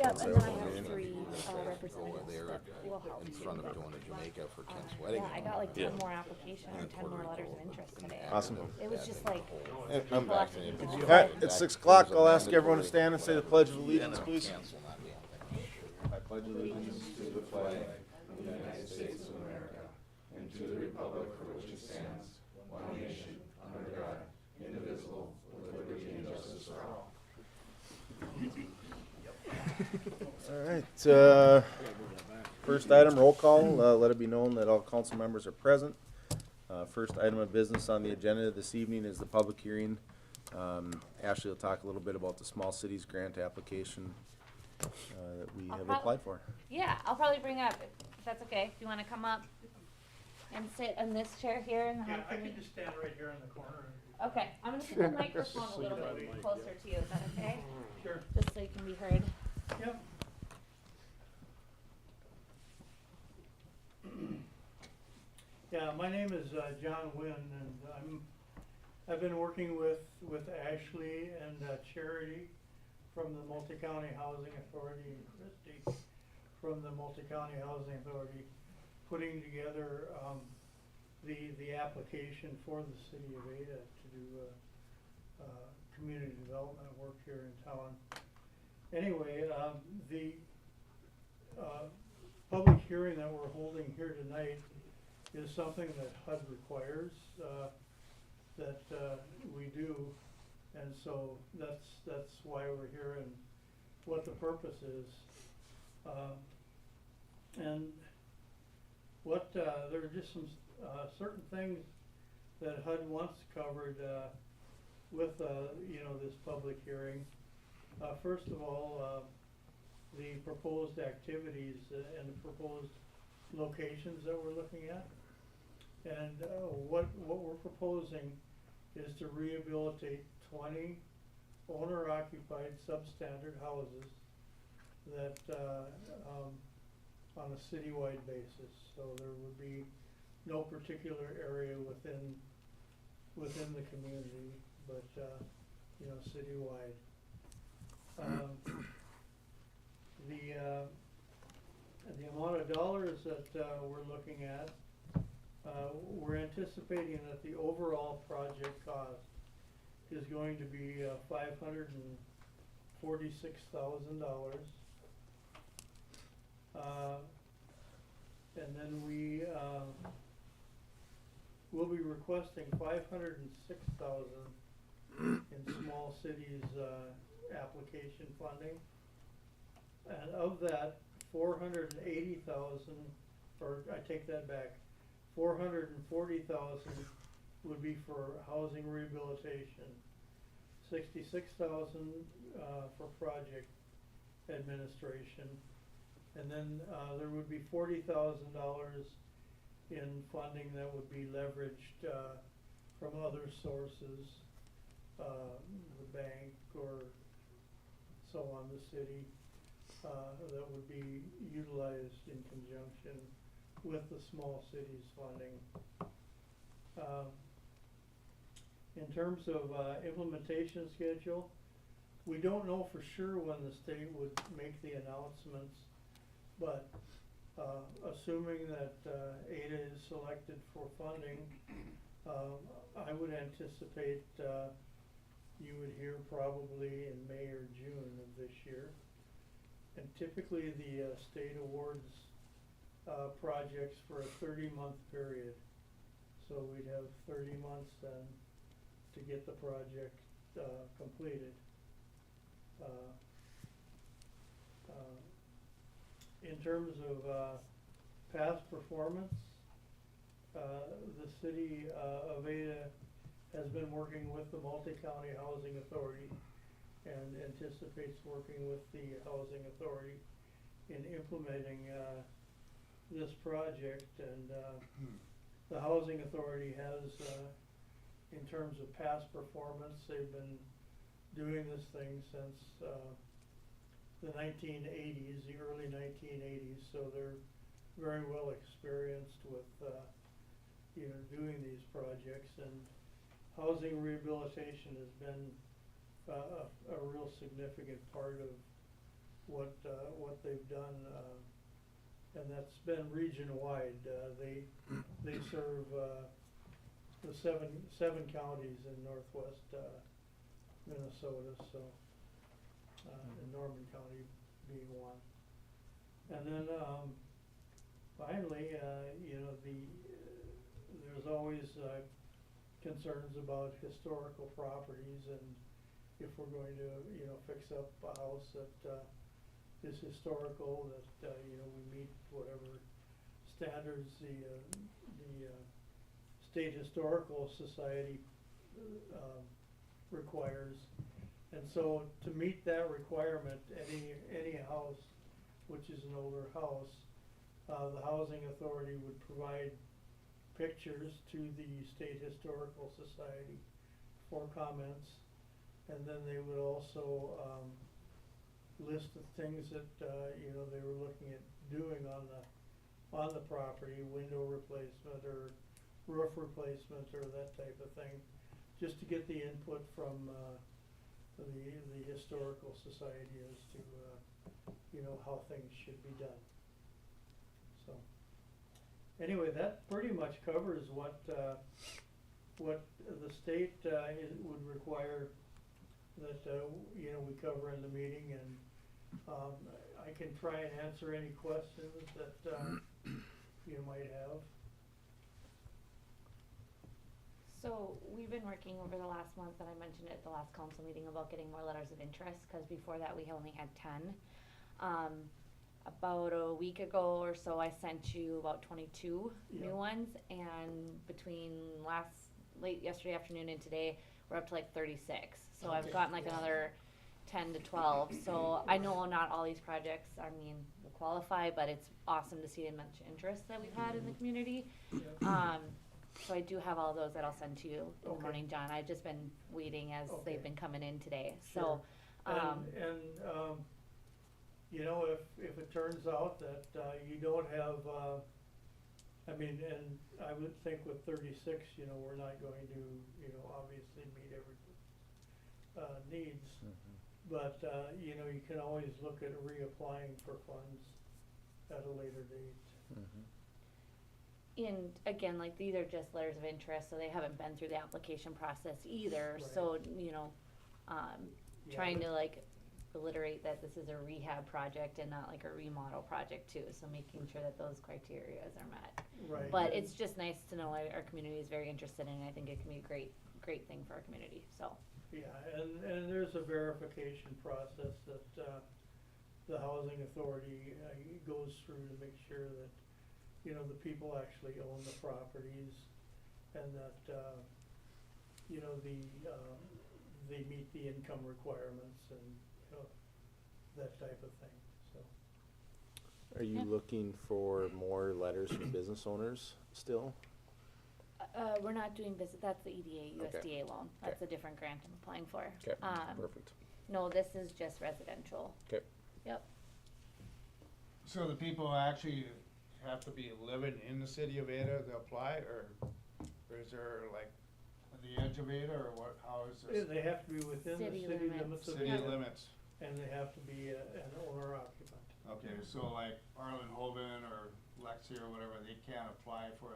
Yep, Say and then I open have meeting. three Go representatives there that will help in too. front of but, Joan of Jamaica for Kent's wedding. Yeah, I got like Yeah. 10 more applications or And 10 more Puerto letters of Rico interest and today. Awesome. It was just like, And I'm people asking vaccinated. people. All right, it's 6 o'clock. I'll ask everyone to stand and say the Pledge of Allegiance, please. Cancel that damn thing. I pledge allegiance to the flag of the United States of America and to the republic for which it stands, one nation, under God, indivisible, with liberty and justice for all. All right, first item, roll call. Let it be known that all council members are present. First item of business on the agenda this evening is the public hearing. Ashley will talk a little bit about the small cities grant application that we have applied for. Yeah, I'll probably bring up, if that's okay, if you wanna come up and sit in this chair here and Yeah, have I the can just stand right here in the corner. Okay, I'm gonna put the microphone a little bit closer to you, is that okay? Sure. Just so you can be heard. Yep. Yeah, my name is John Wynn, and I've been working with Ashley and Charity from the Multi-County Housing Authority and Christie from the Multi-County Housing Authority, putting together the application for the city of Ada to do community development work here in town. Anyway, the public hearing that we're holding here tonight is something that HUD requires that we do, and so that's why we're here and what the purpose is. And what there are just some certain things that HUD wants covered with you know, this public hearing. First of all, the proposed activities and the proposed locations that we're looking at. And what we're proposing is to rehabilitate 20 owner-occupied substandard houses that on a citywide basis. So there would be no particular area within the community, but you know, citywide. The amount of dollars that we're looking at, we're anticipating that the overall project cost is going to be $546,000. And then we will be requesting $506,000 in small cities application funding. And of that, 480,000, or I take that back, 440,000 would be for housing rehabilitation, 66,000 for project administration, and then there would be $40,000 in funding that would be leveraged from other sources, the bank or so on, the city, that would be utilized in conjunction with the small cities funding. In terms of implementation schedule, we don't know for sure when the state would make the announcements, but assuming that Ada is selected for funding, I would anticipate you would hear probably in May or June of this year. And typically the state awards projects for a 30-month period. So we'd have 30 months then to get the project completed. In terms of past performance, the city of Ada has been working with the Multi-County Housing Authority and anticipates working with the Housing Authority in implementing this project. And the Housing Authority has, in terms of past performance, they've been doing this thing since the 1980s, the early 1980s, so they're very well experienced with you know, doing these projects. And housing rehabilitation has been a real significant part what they've done, and that's been region-wide. They serve, the seven counties in northwest, Minnesota, so, and Norman County being one. And then, finally, you know, there's always, concerns about historical properties, and if we're going to, you know, fix up a house that, is historical, that, you know, we meet whatever standards the State Historical Society, requires. And so to meet that requirement, any house which is an older house, the Housing Authority would provide pictures to the State Historical Society for comments, and then they would also list the things that you know, they were looking at doing on the property, window replacement or roof replacement or that type of thing, just to get the input from the Historical Society as to you know, how things should be done. So anyway, that pretty much covers what the state would require that you know, we cover in the meeting, and I can try and answer any questions that you might have. So we've been working over the last month, and I mentioned it at the last council meeting, about getting more letters of interest, cause before that we only had 10. About a week ago or so, I sent you about 22 Yeah. new ones, and between late yesterday afternoon and today, we're up to like 36. So I've Okay. gotten like another 10 to 12. So I know not all these projects, I mean, will qualify, but it's awesome to see the much interest that we've had in the community. Yeah. So I do have all those that I'll send to you in the Okay. morning, John. I've just been waiting as Okay. they've been coming in today. Sure. So, And you know, if it turns out that you don't have, I mean, and I would think with 36, you know, we're not going to, you know, obviously meet every needs. But you know, you can always look at reapplying for funds at a later date. and again, like, these are just letters of interest, so they haven't been through the application process either. Right. So, you know, Yeah. trying to like alliterate that this is a rehab project and not like a remodel project too. So making sure that those criterias are met. Right. But and- it's just nice to know our community is very interested in it. I think it can be a great thing for our community, so. Yeah, and there's a verification process that the Housing Authority goes through to make sure that, you know, the people actually own the properties, and that, you know, they meet the income requirements and, you know, that type of thing, so. Are you Yeah. looking for more letters from business owners still? We're not doing business, that's the EDA, Okay. USDA loan. That's a different grant I'm applying for. Okay, perfect. No, this is just residential. Okay. Yep. So the people actually have to be living in the city of Ada to apply, or is there like on the edge of Ada, or what, how is this? They have to be within the City city limits. limits of City Ada, limits, and they have to be an owner occupant. okay, so like Arlen Hoban or Lexi or whatever, they can't apply for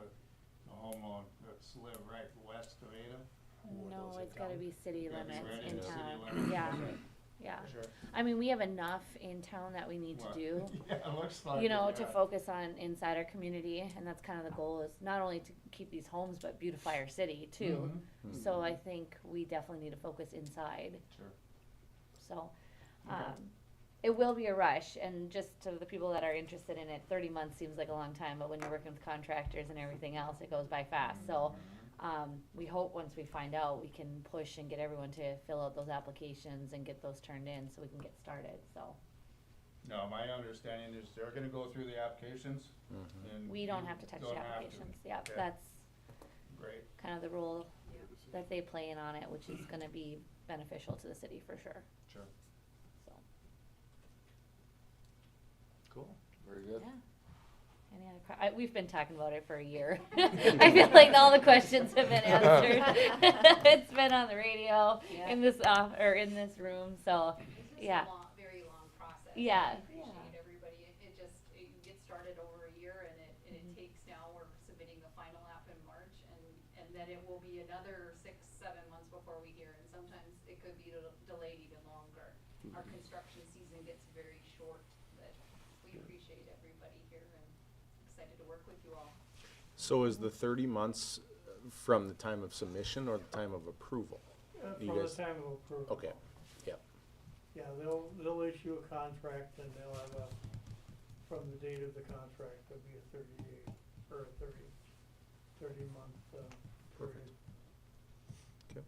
a home loan that's live right west of Ada? Or No, those in it's gotta town? be city Gotta be limits right in the city town. limits? Yeah, Okay, yeah. sure. I mean, we have enough in town that we need to What? do. Yeah, it looks like You know, it, to yeah. focus on inside our community, and that's kind of the goal, is not only to keep these homes, but beautify our city too. Mhm. So I think we definitely need to focus inside, Sure. so, Okay. it will be a rush, and just to the people that are interested in it, 30 months seems like a long time, but when you're working with contractors and everything else, it goes by fast, so, we hope once we find out, we can push and get everyone to fill out those applications and get those turned in, so we can get started, so. No, my understanding is they're gonna go through the applications and. We don't you have to touch don't the have to. applications, yeah, Okay. that's Great, kind of the role that they play in on it, which is gonna be beneficial to the city for sure, sure. so, Cool, very good. yeah. Any other we've been talking about it for a year. I feel like all the questions have been answered. It's been on the radio, Yeah. in this, or in this room, so, It's just yeah. a long, very long process. that. Yeah. I appreciate everybody, it just, you get started over a year and it takes now, we're submitting the final app in March and then it will be another 6-7 months before we hear, and sometimes it could be delayed even longer. Our construction season gets very short, but we appreciate everybody here and excited to work with you all. So is the 30 months from the time of submission or the time of approval? You From the guys- time of approval. Okay, yep, Yeah, they'll issue a contract and they'll have from the date of the contract, there'll be a 30-day, or a 30-month, period. okay.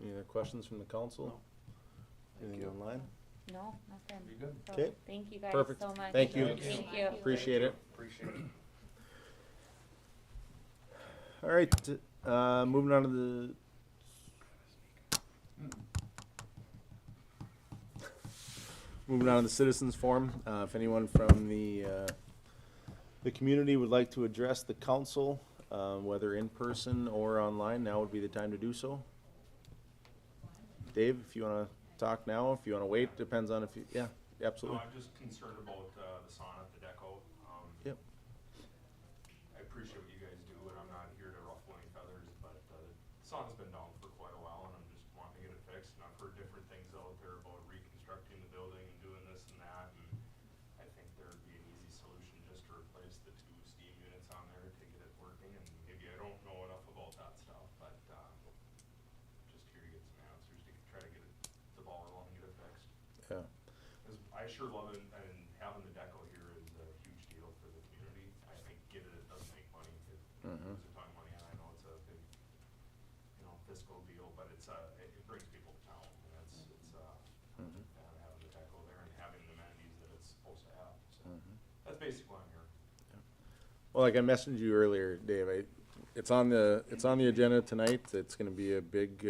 Any other questions from the council? Anything online? No, nothing. You good? So, Okay. thank you guys Perfect. so much. Thank you. Thank you. Appreciate it. Appreciate it. All right, moving on to the. Moving on to the citizens forum. If anyone from the community would like to address the council, whether in person or online, now would be the time to do so. Dave, if you wanna talk now, if you wanna wait, depends on if you, yeah, No, absolutely. I'm just concerned about the sauna at the Deco. Yep. I appreciate what you guys do, and I'm not here to ruffle any feathers, but the sauna's been down for quite a while, and I'm just wanting to get it fixed. And I've heard different things out there about reconstructing the building and doing this and that, and I think there'd be an easy solution just to replace the 2 steam units on there to get it working. And maybe I don't know enough about that stuff, but just here to get some answers to try to get the ball rolling and get it fixed. Yeah. Cause I sure love it, and having the Deco here is a huge deal for the community. I think getting it does make money, it Mhm. loses a ton of money, and I know it's a big, fiscal deal, but it brings people to town, and Mhm. having the Deco there and having the amenities that it's supposed to have, so. Mhm. That's basically why I'm here. Well, like I messaged you earlier, Dave, it's on the agenda tonight. It's gonna be a big,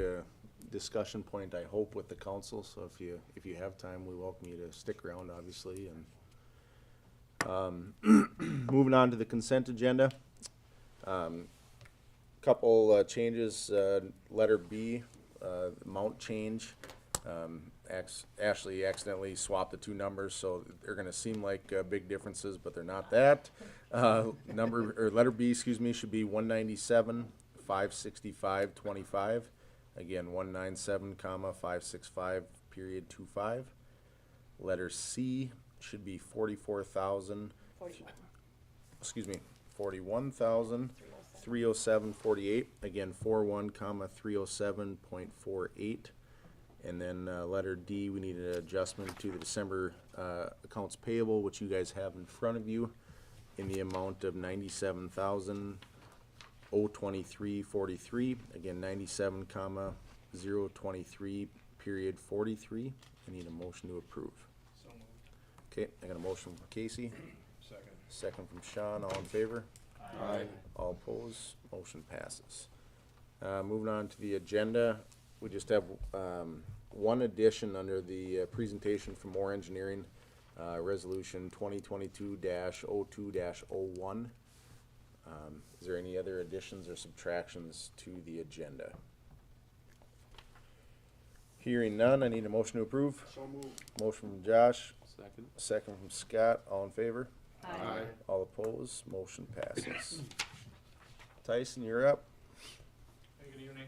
discussion point, I hope, with the council, so if you have time, we welcome you to stick around, obviously, and, moving on to the consent agenda. Couple, changes, letter B, amount change. Ashley accidentally swapped the 2 numbers, so they're gonna seem like, big differences, but they're not that. Letter B, excuse me, should be 197, 565.25. Again, 197, comma, 565, period, 25. Letter C should be 41,307.48. Again, 41, comma, 307.48. And then, letter D, we need an adjustment to the December, accounts payable, which you guys have in front of you, in the amount of 97,023.43. Again, 97, comma, 023, period, 43. I need a motion to approve. So moved. Okay, I got a motion from Casey, Second. second from Sean, all in favor? Aye. All opposed, motion passes. Moving on to the agenda, we just have, one addition under the, presentation from Moore Engineering, resolution 2022-02-01. Is there any other additions or subtractions to the agenda? Hearing none, I need a motion to approve. So moved. Motion from Josh, Second. second from Scott, all in favor? Aye. All opposed, motion passes. Tyson, you're up. Hey, good evening.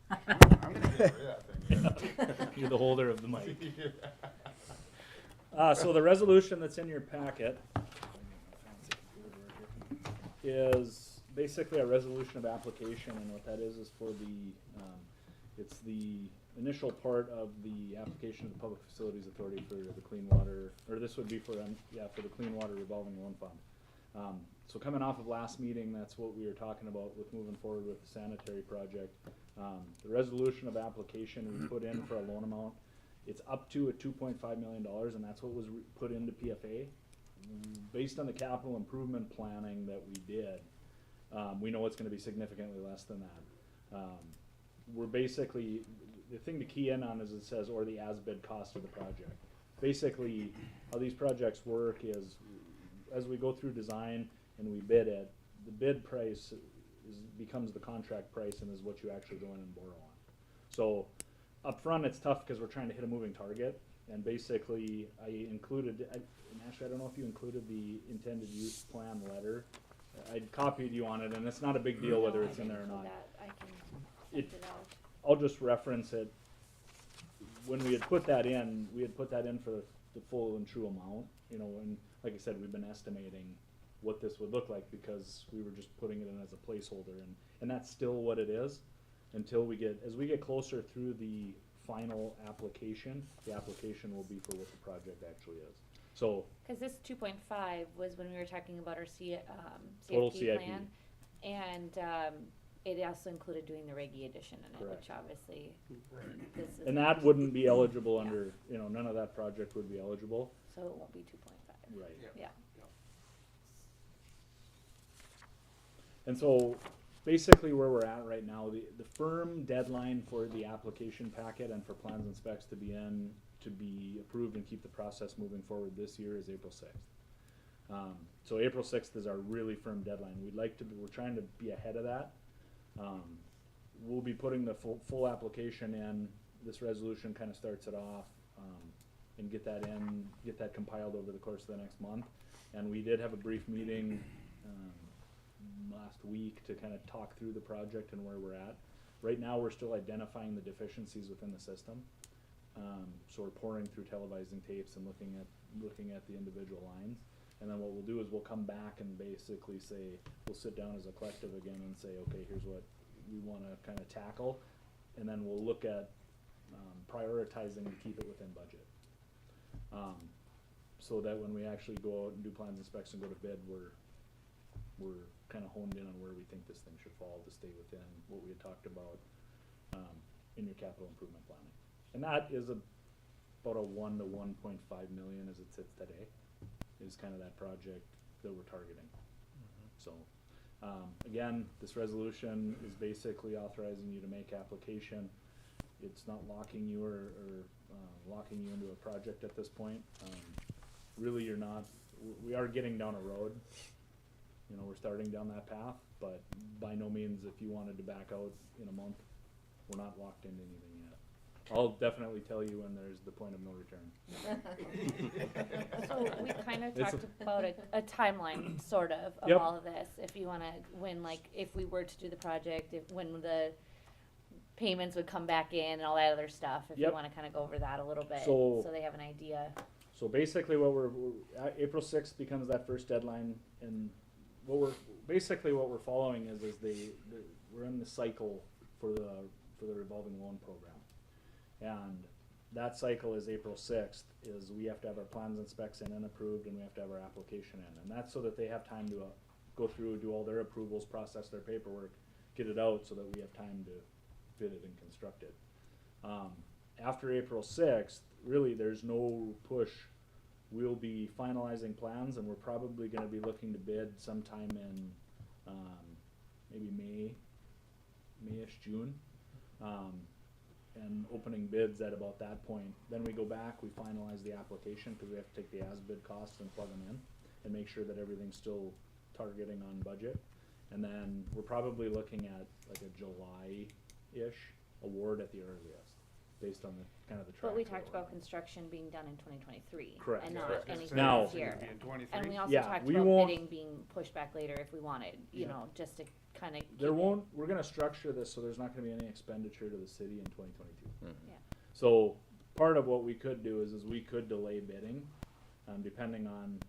I'm gonna get rid of that thing. You're the holder of the mic. So the resolution that's in your packet is basically a resolution of application, and what that is for the, it's the initial part of the application of the Public Facilities Authority for the Clean Water, or this would be for, for the Clean Water Revolving Loan Fund. So coming off of last meeting, that's what we were talking about with moving forward with the sanitary project. The resolution of application we put in for a loan amount, it's up to a $2.5 million, and that's what was put into PFA. Based on the capital improvement planning that we did, we know it's gonna be significantly less than that. We're basically, the thing to key in on is it says, or the as-bid cost of the project. Basically, how these projects work is, as we go through design and we bid it, the bid price becomes the contract price and is what you actually go in and borrow on. So up front, it's tough because we're trying to hit a moving target. And basically, I included, and actually, I don't know if you included the intended use plan letter. I copied you on it, and it's not a big deal whether No, I it's in there or didn't not. do that. I can It- print it out. I'll just reference it. When we had put that in, we had put that in for the full and true amount, you know, and like I said, we've been estimating what this would look like because we were just putting it in as a placeholder, and that's still what it is until as we get closer through the final application, the application will be for what the project actually is. So, Cause this 2.5 was when we were talking about our Total CIP CIP. plan. And, it also included doing the Reggie edition in it, Correct. which obviously this is. and that wouldn't be eligible Yeah. under, you know, none of that project would be eligible. So it won't be 2.5. Right. Yeah. And so, basically where we're at right now, the firm deadline for the application packet and for plans and specs to be approved and keep the process moving forward this year is April 6th. So April 6th is our really firm deadline. We're trying to be ahead of that. We'll be putting the full application in. This resolution kind of starts it off, and get that compiled over the course of the next month. And we did have a brief meeting, last week to kind of talk through the project and where we're at. Right now, we're still identifying the deficiencies within the system. So we're pouring through televising tapes and looking at the individual lines. And then what we'll do is we'll come back and basically say, we'll sit down as a collective again and say, okay, here's what we wanna kinda tackle. And then we'll look at, prioritizing and keep it within budget. So that when we actually go out and do plans and specs and go to bid, we're kinda honed in on where we think this thing should fall to stay within what we had talked about, in your capital improvement planning. And that is about a 1 to 1.5 million as it sits today, is kinda that project that we're targeting. So, again, this resolution is basically authorizing you to make application. It's not locking you or locking you into a project at this point. Really, you're not, we are getting down a road. You know, we're starting down that path, but by no means, if you wanted to back out in a month, we're not locked into anything yet. I'll definitely tell you when there's the point of no return. So we kinda It's talked about a timeline, sort of Yep. all of this, if you wanna, if we were to do the project, when the payments would come back in and all that other stuff, if you Yep. wanna kinda go over that a little bit, So- so they have an idea. So basically what April 6th becomes that first deadline, and what we're following is we're in the cycle for the revolving loan program. And that cycle is April 6th, is we have to have our plans and specs in and approved, and we have to have our application in. And that's so that they have time to go through, do all their approvals, process their paperwork, get it out, so that we have time to bid it and construct it. After April 6th, really, there's no push. We'll be finalizing plans, and we're probably gonna be looking to bid sometime in, maybe May-ish, June. And opening bids at about that point. Then we go back, we finalize the application, cause we have to take the as-bid costs and plug them in, and make sure that everything's still targeting on budget. And then we're probably looking at like a July-ish award at the earliest, based on the, kind of the track. But we that talked we're about on. construction being done in 2023. Correct. And Yeah, not correct. anything Now- this year. In 23? And we also Yeah, talked we about won't- bidding being pushed back later if we wanted, you Yeah. know, just to kinda keep There it- won't, we're gonna structure this so there's not gonna be any expenditure to the city in 2022. Yeah. So, part of what we could do is we could delay bidding, depending on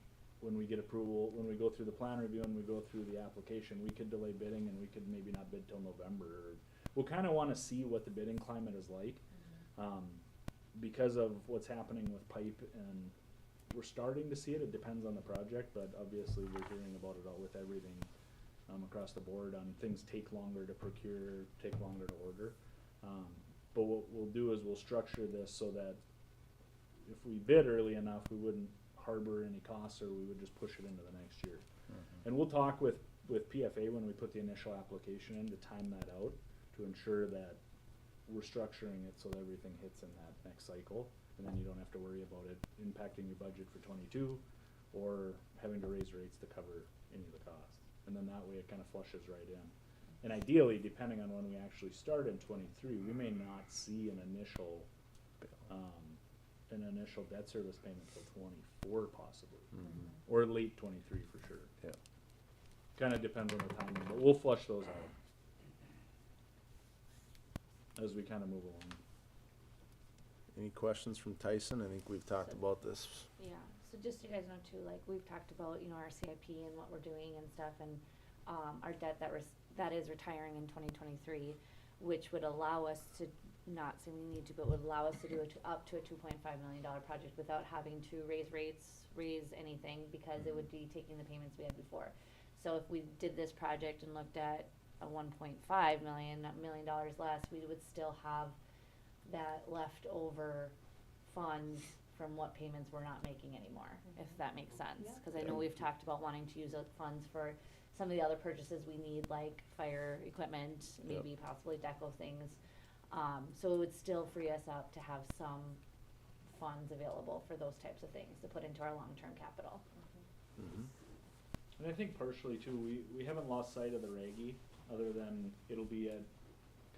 when we get approval, when we go through the plan review and we go through the application, we could delay bidding and we could maybe not bid till November. We'll kinda wanna see what the bidding climate is like, because of what's happening with pipe, and we're starting to see it, it depends on the project, but obviously we're hearing about it all with everything, across the board on things take longer to procure, take longer to order. But what we'll do is we'll structure this so that if we bid early enough, we wouldn't harbor any costs, or we would just push it into the next year. And we'll talk with PFA when we put the initial application in to time that out, to ensure that we're structuring it so that everything hits in that next cycle, and then you don't have to worry about it impacting your budget for 22, or having to raise rates to cover any of the costs. And then that way it kinda flushes right in. And ideally, depending on when we actually start in 23, we may not see an initial debt service payment till 24 possibly, or late 23 for sure. Yeah. Kind of depends on the timing, but we'll flush those out as we kind of move along. Any questions from Tyson? I think we've talked about this. Yeah, so just so you guys know too, like, we've talked about, you know, our CIP and what we're doing and stuff, and, our debt that is retiring in 2023, which would allow us to, not saying we need to, but would allow us to do up to a $2.5 million project without having to raise rates, raise anything, because it would be taking the payments we had before. So if we did this project and looked at a $1.5 million less, we would still have that leftover funds from what payments we're not making anymore, if that makes sense. Cause I know we've talked about wanting to use those funds for some of the other purchases we need, like fire equipment, maybe possibly deco things. So it would still free us up to have some funds available for those types of things to put into our long-term capital. And I think partially too, we haven't lost sight of the RAGI, other than it'll be at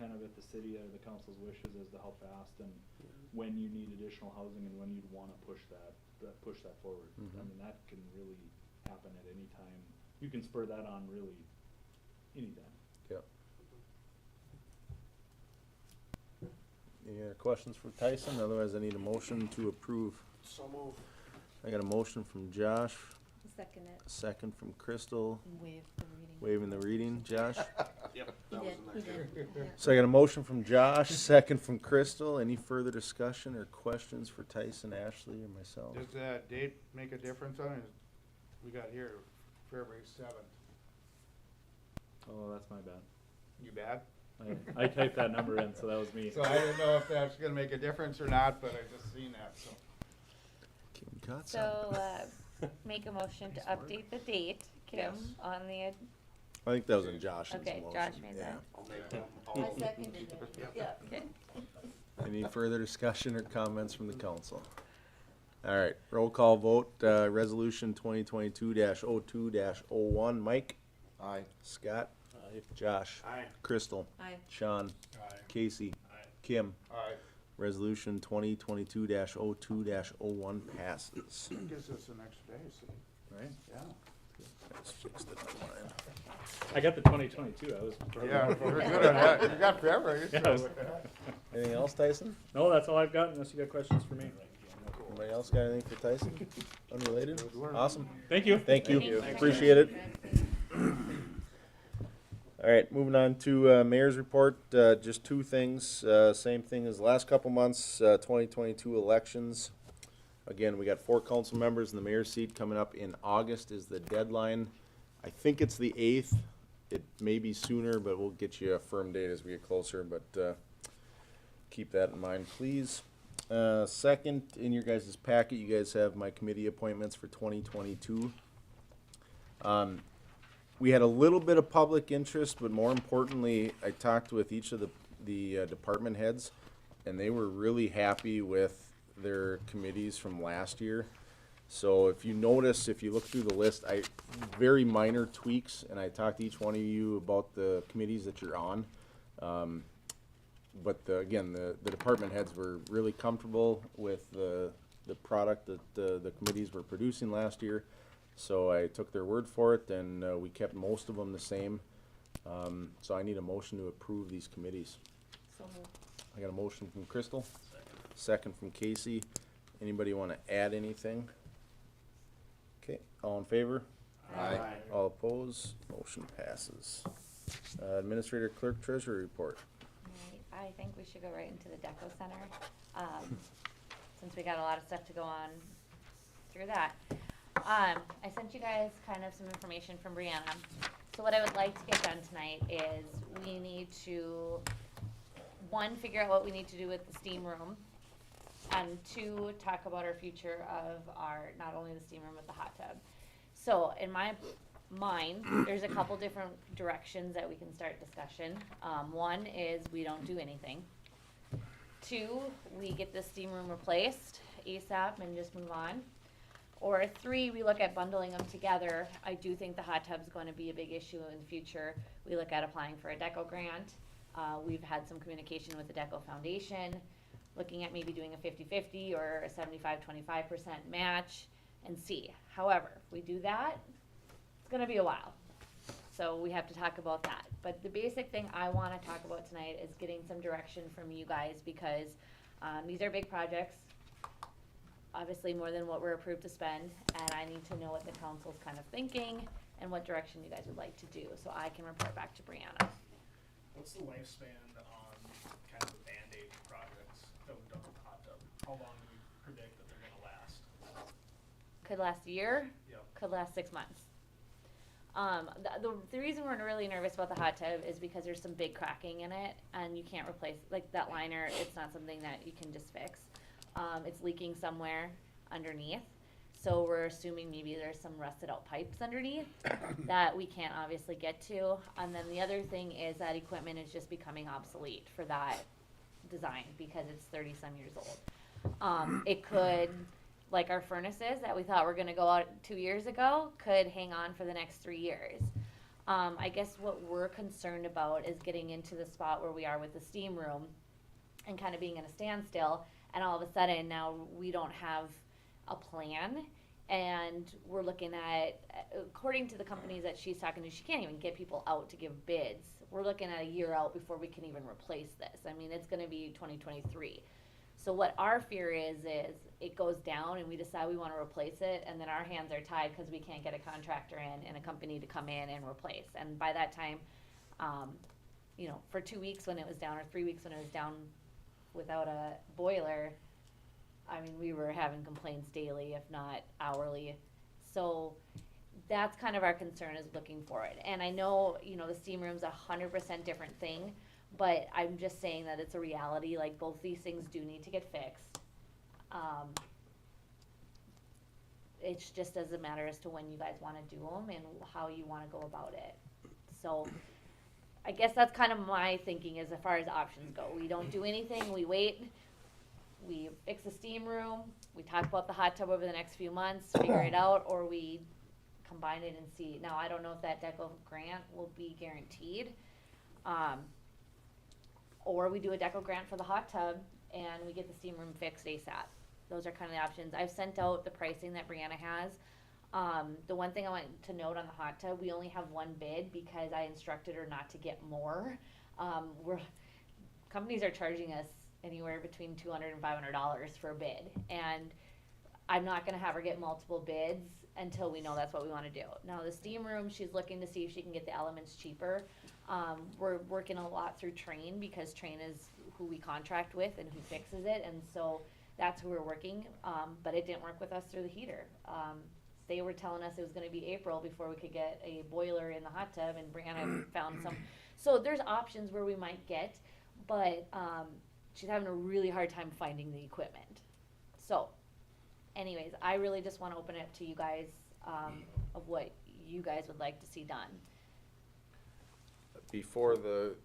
kind of at the city or the council's wishes as to how fast and when you need additional housing and when you'd wanna push that forward. I mean, that can really happen at any time. You can spur that on really anytime. Yep. Any other questions for Tyson? Otherwise, I need a motion to approve. So move. I got a motion from Josh, Second it. a second from Crystal, Waive the reading. waiving the reading. Josh? Yep, that was the next one. So I got a motion from Josh, second from Crystal. Any further discussion or questions for Tyson, Ashley, or myself? Does that date make a difference on it? We got here February 7th. Oh, that's my bad. You bad? I typed that number in, so that was me. So I didn't know if that's gonna make a difference or not, but I just seen that, so. Kim got some. So, make a motion to update the date, Kim, Yes. on the, I think that was in Josh's okay, motion. Josh made Yeah. that. I'll make them I all. seconded it, yeah, okay. Any further discussion or comments from the council? All right, roll call vote, resolution 2022-02-01. Mike? Aye. Scott? Josh? Aye. Crystal? Aye. Sean? Aye. Casey? Kim? Alright, Resolution 2022-02-01 passes. gives us an extra day, see? Right? Yeah. Just fixed it on mine. I got the 2022. I was. Yeah, we're good on that. You got February, Yeah, I so was- with that. Anything else, Tyson? No, that's all I've got, unless you got questions for me. Anybody else got anything for Tyson? Unrelated? Awesome. Thank you. Thank you. Thank you. Appreciate it. All right, moving on to mayor's report. Just two things. Same thing as the last couple months. 2022 elections. Again, we got 4 council members in the mayor's seat coming up in August is the deadline. I think it's the 8th. It may be sooner, but we'll get you a firm date as we get closer. But keep that in mind, please. Second, in your guys' packet, you guys have my committee appointments for 2022. We had a little bit of public interest, but more importantly, I talked with each of the department heads, and they were really happy with their committees from last year. So if you notice, if you look through the list, very minor tweaks, and I talked to each one of you about the committees that you're on. But again, the department heads were really comfortable with the product that the committees were producing last year. So I took their word for it, and we kept most of them the same. So I need a motion to approve these committees. So moved. I got a motion from Crystal, second from Casey. Anybody want to add anything? Okay, all in favor? Aye. All opposed? Motion passes. Administrator, clerk, treasurer report. Right, I think we should go right into the Deco Center, since we got a lot of stuff to go on through that. I sent you guys kind of some information from Brianna. So what I would like to get done tonight is we need to, 1, figure out what we need to do with the steam room, and 2, talk about our future of our, not only the steam room, but the hot tub. So in my mind, there's a couple different directions that we can start discussion. 1 is we don't do anything. 2, we get the steam room replaced ASAP and just move on. Or 3, we look at bundling them together. I do think the hot tub's going to be a big issue in the future. we look at applying for a DECO grant. We've had some communication with the DECO Foundation, looking at maybe doing a 50-50 or a 75-25% match and see. However, if we do that, it's gonna be a while. So we have to talk about that. But the basic thing I wanna talk about tonight is getting some direction from you guys, because, these are big projects. Obviously more than what we're approved to spend, and I need to know what the council's kind of thinking and what direction you guys would like to do, so I can report back to Brianna. What's the lifespan on kind of the Band-Aid projects that we've done with the hot tub? How long do we predict that they're gonna last? Could last a year, Yep. could last 6 months. The reason we're really nervous about the hot tub is because there's some big cracking in it, and you can't replace, like, that liner, it's not something that you can just fix. It's leaking somewhere underneath, so we're assuming maybe there's some rusted out pipes underneath that we can't obviously get to. And then the other thing is that equipment is just becoming obsolete for that design, because it's 30-some years old. It could, like our furnaces that we thought were gonna go out 2 years ago, could hang on for the next 3 years. I guess what we're concerned about is getting into the spot where we are with the steam room and kind of being in a standstill, and all of a sudden now we don't have a plan, and we're looking at, according to the companies that she's talking to, she can't even get people out to give bids. We're looking at a year out before we can even replace this. I mean, it's gonna be 2023. So what our fear is it goes down and we decide we wanna replace it, and then our hands are tied because we can't get a contractor in and a company to come in and replace. And by that time, you know, for 2 weeks when it was down, or 3 weeks when it was down without a boiler, I mean, we were having complaints daily, if not hourly. So that's kind of our concern, is looking for it. And I know, you know, the steam room's 100% different thing, but I'm just saying that it's a reality, like, both these things do need to get fixed. It's just as a matter as to when you guys wanna do them and how you wanna go about it. So, I guess that's kind of my thinking as far as options go. We don't do anything, we wait, we fix the steam room, we talk about the hot tub over the next few months, figure it out, or we combine it and see. Now, I don't know if that DECO grant will be guaranteed. Or we do a DECO grant for the hot tub and we get the steam room fixed ASAP. Those are kind of the options. I've sent out the pricing that Brianna has. The one thing I want to note on the hot tub, we only have one bid because I instructed her not to get more. Companies are charging us anywhere between $200 and $500 for a bid, and I'm not gonna have her get multiple bids until we know that's what we wanna do. Now, the steam room, she's looking to see if she can get the elements cheaper. We're working a lot through Train, because Train is who we contract with and who fixes it, and so that's who we're working, but it didn't work with us through the heater. They were telling us it was gonna be April before we could get a boiler in the hot tub, and Brianna found some. So there's options where we might get, but, she's having a really hard time finding the equipment. So, anyways, I really just wanna open it up to you guys, of what you guys would like to see done. Before the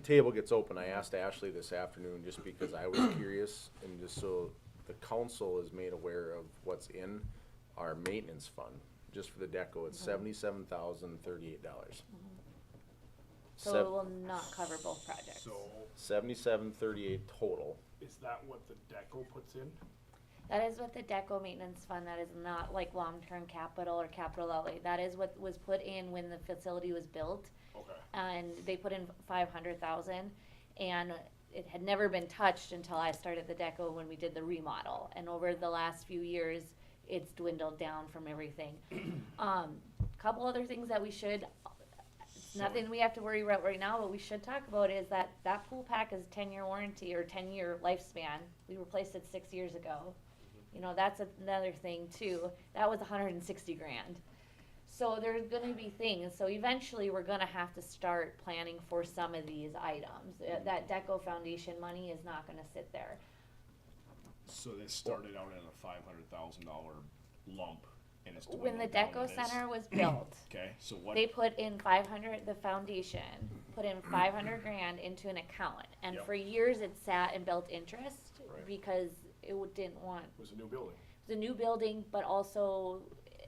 table gets open, I asked Ashley this afternoon, just because I was curious, and just so the council is made aware of what's in our maintenance fund, just for the DECO, it's $77,038. So it will not cover both projects. So, $77,038 total. is that what the DECO puts in? That is what the DECO maintenance fund, that is not like long-term capital or capital outlay. That is what was put in when the facility was built. Okay. And they put in 500,000, and it had never been touched until I started the DECO when we did the remodel. And over the last few years, it's dwindled down from everything. Couple other things that we should, nothing we have to worry about right now, but we should talk about is that that pool pack is 10-year warranty or 10-year lifespan. We replaced it 6 years ago. You know, that's another thing too. That was 160 grand. So there's gonna be things, so eventually we're gonna have to start planning for some of these items. That DECO Foundation money is not gonna sit there. So this started out at a $500,000 lump, and it's When the dwindled down DECO to this. Center was built, Okay, so what? they put in 500, the foundation put in 500 grand into an account. And Yep. for years it sat and built interest Right. because it didn't want, It was a new building. it was a new building, but also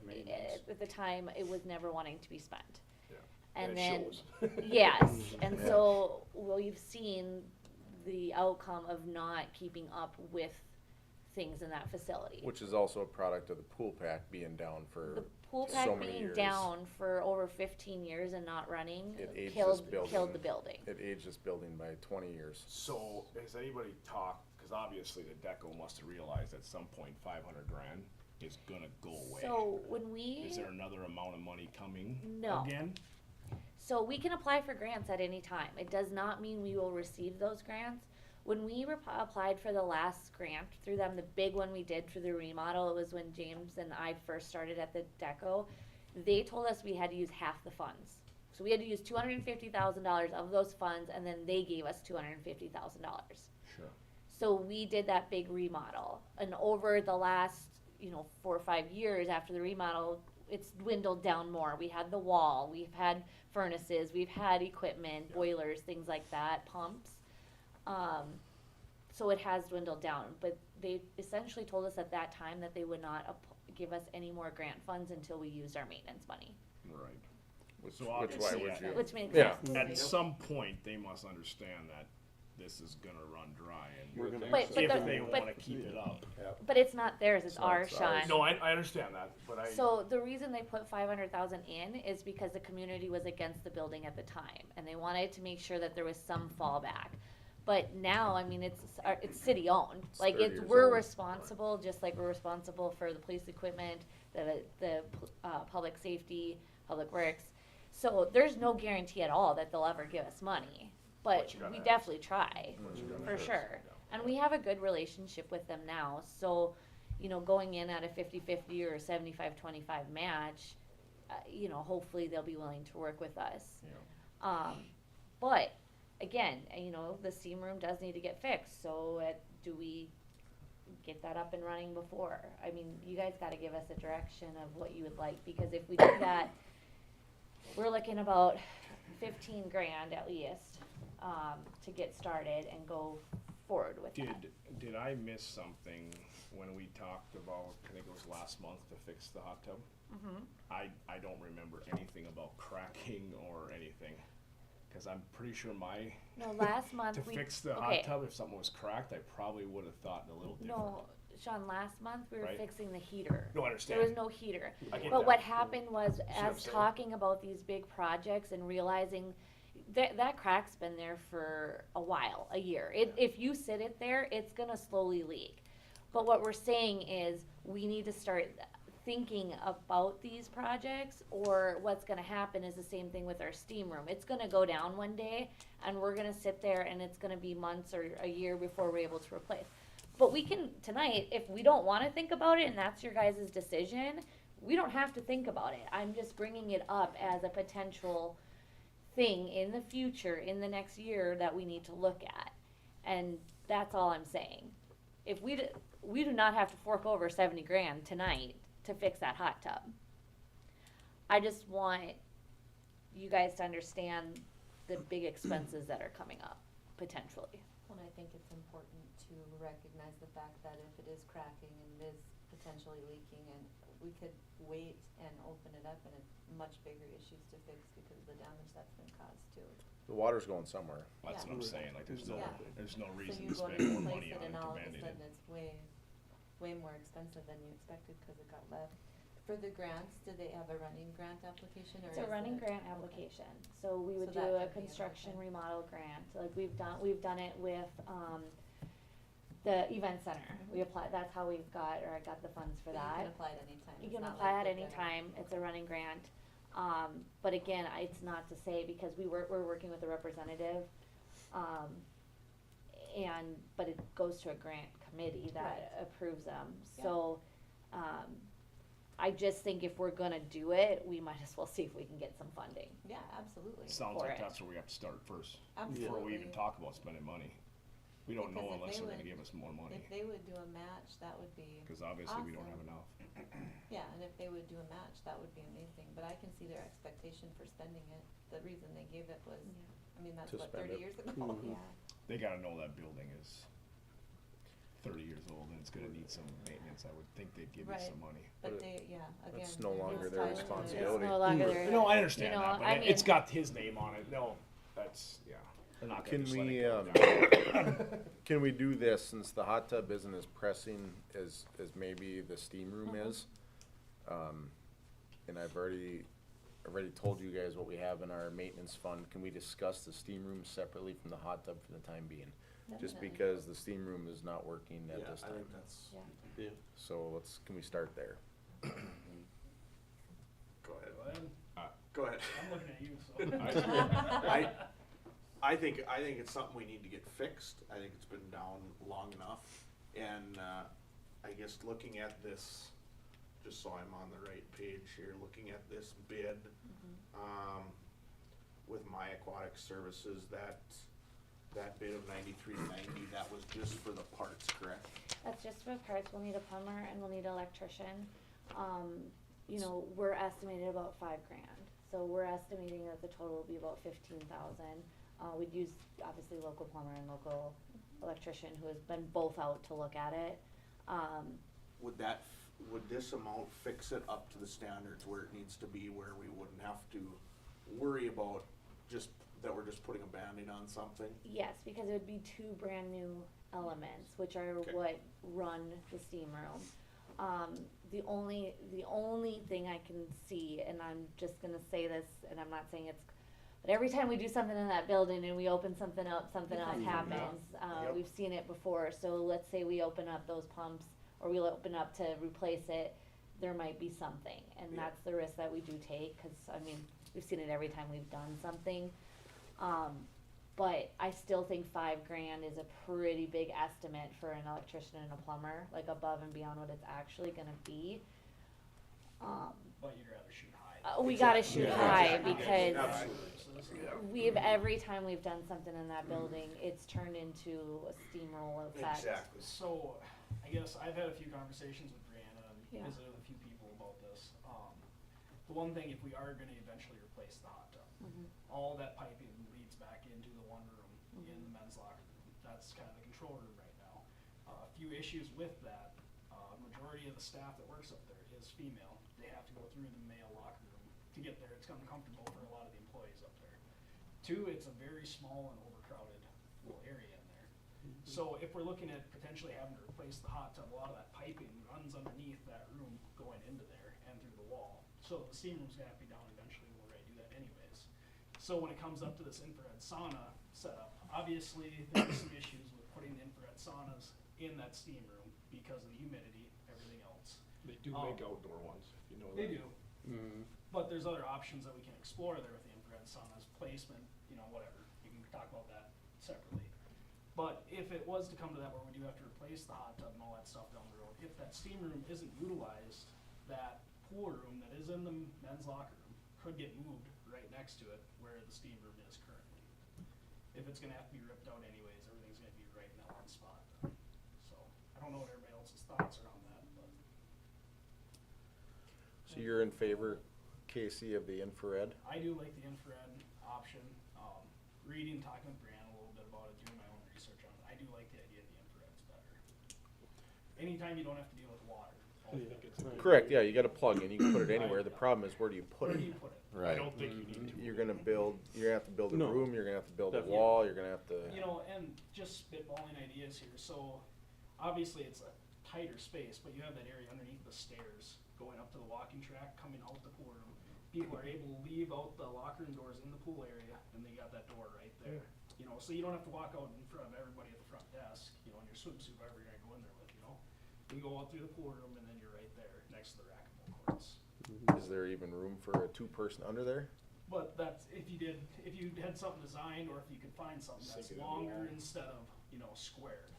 Maintenance. at the time, it was never wanting to be spent. Yeah. And it then, shows. yes, and so, well, you've seen the outcome of not keeping up with things in that facility. Which is also a product of the pool pack being down for The pool so pack many being years. down for over 15 years and not running It aged this killed building. the building. It aged this building by 20 years. So, has anybody talked, cause obviously the Deco must have realized at some point 500 grand is gonna go away. So when we, Is there another amount of money coming No. again? so we can apply for grants at any time. It does not mean we will receive those grants. When we applied for the last grant through them, the big one we did for the remodel, it was when James and I first started at the Deco. They told us we had to use half the funds. So we had to use $250,000 of those funds, and then they gave us $250,000. Sure. So we did that big remodel, and over the last, 4 or 5 years after the remodel, it's dwindled down more. We had the wall, we've had furnaces, we've had equipment, boilers, things like that, pumps. So it has dwindled down, but they essentially told us at that time that they would not give us any more grant funds until we used our maintenance money, Right. Which, So which why obviously, would you? which makes Yeah. sense. At some point, they must understand that this is gonna run dry We're and gonna But- but if the- they but- wanna keep it up. But it's not theirs, it's It's not, ours, it's ours. Sean. No, I understand that, but I. So the reason they put 500,000 in is because the community was against the building at the time, and they wanted to make sure that there was some fallback. But now, I mean, it's city owned, It's like 30 years we're old. responsible, just like we're responsible for the police equipment, the public safety, public works. So there's no guarantee at all that they'll ever give us money, but you gotta we ask. definitely try, But you gotta for ask. sure. And we have a good relationship with them now, so, going in at a 50-50 or a 75-25 match, hopefully they'll be willing to work with us. But, again, the steam room does need to get fixed, so do we get that up and running before? I mean, you guys gotta give us a direction of what you would like, because if we do that, we're looking about 15 grand at least, to get started and go forward with that. Did I miss something when we talked about, I think it was last month, to fix the hot tub? Mhm. I don't remember anything about cracking or anything, cause I'm pretty sure No, last month to we. fix the okay. hot tub, if something was cracked, I probably would've thought a little different. No, Sean, last month we were Right? fixing the heater. No, I There understand. was no heater. I get But that. what happened was, what I'm as saying? talking about these big projects and realizing that crack's been there for a while, a year. If you sit it there, it's gonna slowly leak. But what we're saying is, we need to start thinking about these projects, or what's gonna happen is the same thing with our steam room. It's gonna go down one day, and we're gonna sit there, and it's gonna be months or a year before we're able to replace. But we can, tonight, if we don't wanna think about it, and that's your guys' decision, we don't have to think about it. I'm just bringing it up as a potential thing in the future, in the next year, that we need to look at. And that's all I'm saying. If we do not have to fork over 70 grand tonight to fix that hot tub. I just want you guys to understand the big expenses that are coming up, potentially. And I think it's important to recognize the fact that if it is cracking and it is potentially leaking, and we could wait and open it up, and it's much bigger issues to fix because of the damage that's been caused too. The water's going somewhere. That's what I'm saying, like, there's no, Yeah. there's no So reason you to go to spend more replace money it on it and to all of a band-aid sudden it. it's way more expensive than you expected because it got left. For the grants, do they have a running grant application, or It's a is running it- grant okay. application, so we would So do that a could be an construction option. remodel grant, like we've done it with, the event center. We applied, that's how I got the funds for But that. you can apply at any time. You It's can not apply like at you're any gonna- time, it's a running grant, but again, it's not to say, because we're working with a representative, but it goes to a grant committee that approves them, Yeah. so, I just think if we're gonna do it, we might as well see if we can get some funding. Yeah, absolutely. Sounds for like it. that's where we have to start first, Absolutely. before we even talk about spending money. We don't Because know if unless they they're gonna would- give us more money, If they would do a match, that would be, cause obviously we don't have Awesome. enough. yeah, and if they would do a match, that would be amazing, but I can see their expectation for spending it. The reason they gave it was, I mean, that's To what, spend 30 it. years ago? Mhm. Yeah. They gotta know that building is 30 years old and it's gonna need some maintenance, I would think they'd give you Right. some money. But they, yeah, again. That's no it longer goes their back to- responsibility. It's no longer their. No, I understand you know, that, but I it's mean- got his name on it, no, that's, yeah. They're not gonna Can just let we, it go down. Can we do this, since the hot tub isn't as pressing as maybe the steam room is? And I've already told you guys what we have in our maintenance fund, can we discuss the steam room separately from the hot tub for the time being? Just Definitely. because the steam room is not working at this time. that's. Yeah. So can we start there? Go ahead. Go ahead. Go ahead. I'm looking at you, so. I think it's something we need to get fixed. I think it's been down long enough. And, I guess looking at this, just so I'm on the right page here, looking at this bid, with My Aquatic Services, that bid of $93.90, that was just for the parts, correct? That's just for parts, we'll need a plumber and we'll need an electrician. You know, we're estimated about $5,000, so we're estimating that the total will be about 15,000. We'd use obviously local plumber and local electrician who has been both out to look at it. Would this amount fix it up to the standards where it needs to be, where we wouldn't have to worry about that we're just putting a Band-Aid on something? Yes, because it would be two brand new elements, which are Okay. what run the steam room. The only thing I can see, and I'm just gonna say this, and I'm not saying it's, but every time we do something in that building and we open something up, something else happens. Yep. We've seen it before, so let's say we open up those pumps, or we open up to replace it, there might be something, and Yeah. that's the risk that we do take, cause I mean, we've seen it every time we've done something. But I still think $5,000 is a pretty big estimate for an electrician and a plumber, like above and beyond what it's actually gonna be. But you'd rather shoot high. We gotta shoot high because Absolutely. every time we've done something in that building, it's turned into a steamroll effect. Exactly. So, I guess I've had a few conversations with Brianna and Yeah. visited with a few people about this. The one thing, if we are gonna eventually replace the hot tub, Mhm. all that piping leads back into the one room in the men's locker room. That's kind of the control room right now. A few issues with that, majority of the staff that works up there is female. They have to go through the male locker room to get there. It's uncomfortable for a lot of the employees up there. Two, it's a very small and overcrowded little area in there. So if we're looking at potentially having to replace the hot tub, a lot of that piping runs underneath that room going into there and through the wall. So the steam room's gonna have to be down eventually when we're ready to do that anyways. So when it comes up to this infrared sauna setup, obviously there's some issues with putting the infrared saunas in that steam room because of the humidity, everything else. They do make outdoor ones, if you know that. They do. But there's other options that we can explore there with the infrared saunas, placement, whatever. You can talk about that separately. But if it was to come to that where we do have to replace the hot tub and all that stuff down the road, if that steam room isn't utilized, that pool room that is in the men's locker room could get moved right next to it where the steam room is currently. If it's gonna have to be ripped out anyways, everything's gonna be right in that one spot. So, I don't know what everybody else's thoughts are on that, but. So you're in favor, Casey, of the infrared? I do like the infrared option. Reading, talking with Brianna a little bit about it, doing my own research on it, I do like the idea of the infrared's better. Anytime you don't have to deal with water. Correct, yeah, you got a plug in, you can put it anywhere, the problem is where do you put Where it? do you put it? I don't think you need to. You're gonna have to build a No. room, you're gonna have to build a Definitely. wall, you're gonna have to. And just spitballing ideas here, so obviously it's a tighter space, but you have that area underneath the stairs going up to the walking track, coming out the pool room. People are able to leave out the locker room doors in the pool area, and they got that door right there. So you don't have to walk out in front of everybody at the front desk, in your swimsuit, whatever you're gonna go in there with, You go out through the pool room, and then you're right there, next to the racquetball courts. Is there even room for a two-person under there? But that's, if you had something designed, or if you could find something that's Sink it in the longer wall. instead of, squared.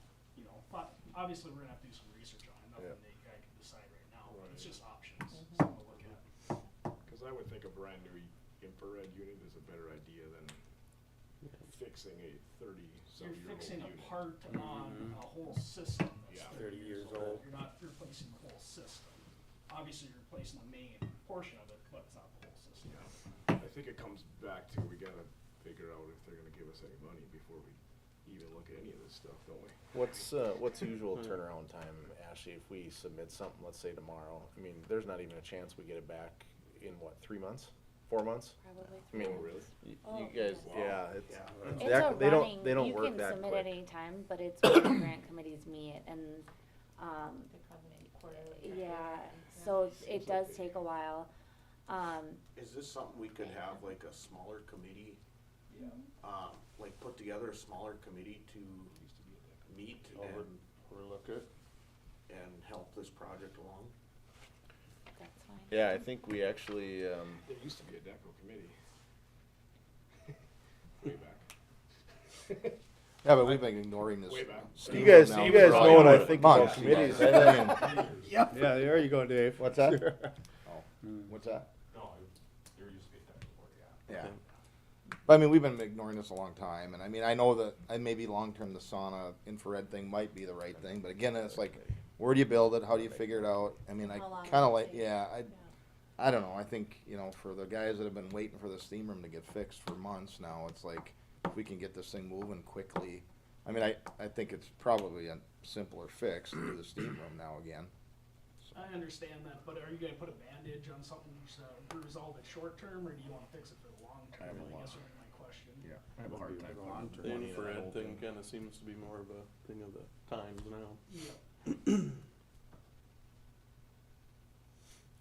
But obviously, we're gonna have to do some research on it, nothing Yeah. that you guys can decide right now, but it's Right. just options, something to look at. Cause I would think a brand new infrared unit is a better idea than fixing a You're 30-some-year-old fixing unit. a part on a whole system that's Yeah. 30 years old. You're not replacing the whole system. Obviously, you're replacing the main portion of it, but it's not the whole system. Yeah. I think it comes back to, we gotta figure out if they're gonna give us any money before we even look at any of this stuff, don't we? What's the usual turnaround time, Ashley, if we submit something, let's say tomorrow? I mean, there's not even a chance we get it back in what, 3 months, 4 months? Probably. I mean, Oh, really? you guys, Wow. yeah, it's, It's They a they don't- running, they don't you work can that submit quick. at any time, but it's when the grant committees meet and, They probably meet quarterly. yeah, so it does take a while. Is this something we could have like a smaller committee, like put together a smaller committee to meet and, overlook it. and help this project along? That's fine. Yeah, I think we actually, There used to be a DECO committee. Way back. Yeah, but we've been ignoring this. Way back. you guys now know for what I months. think about Months. committees. Yeah, there you go, Dave. What's that? What's that? No, there used to be a DECO board, yeah. Yeah. But I mean, we've been ignoring this a long time, and I mean, I know that, and maybe long-term the sauna infrared thing might be the right thing, but again, it's like, where do you build it, how do you figure it out? I mean, I How long kinda will it like, take? yeah, I don't know, I think, you know, for the guys that have been waiting for the steam room to get fixed for months now, it's like, if we can get this thing moving quickly, I mean, I think it's probably a simpler fix to do the steam room now again. I understand that, but are you gonna put a bandage on something to resolve it short term, or do you wanna fix it for the long term, I guess would be my question. Yeah, I have a hard time on The infrared thing kinda seems to be more of a thing of the times now. Yeah.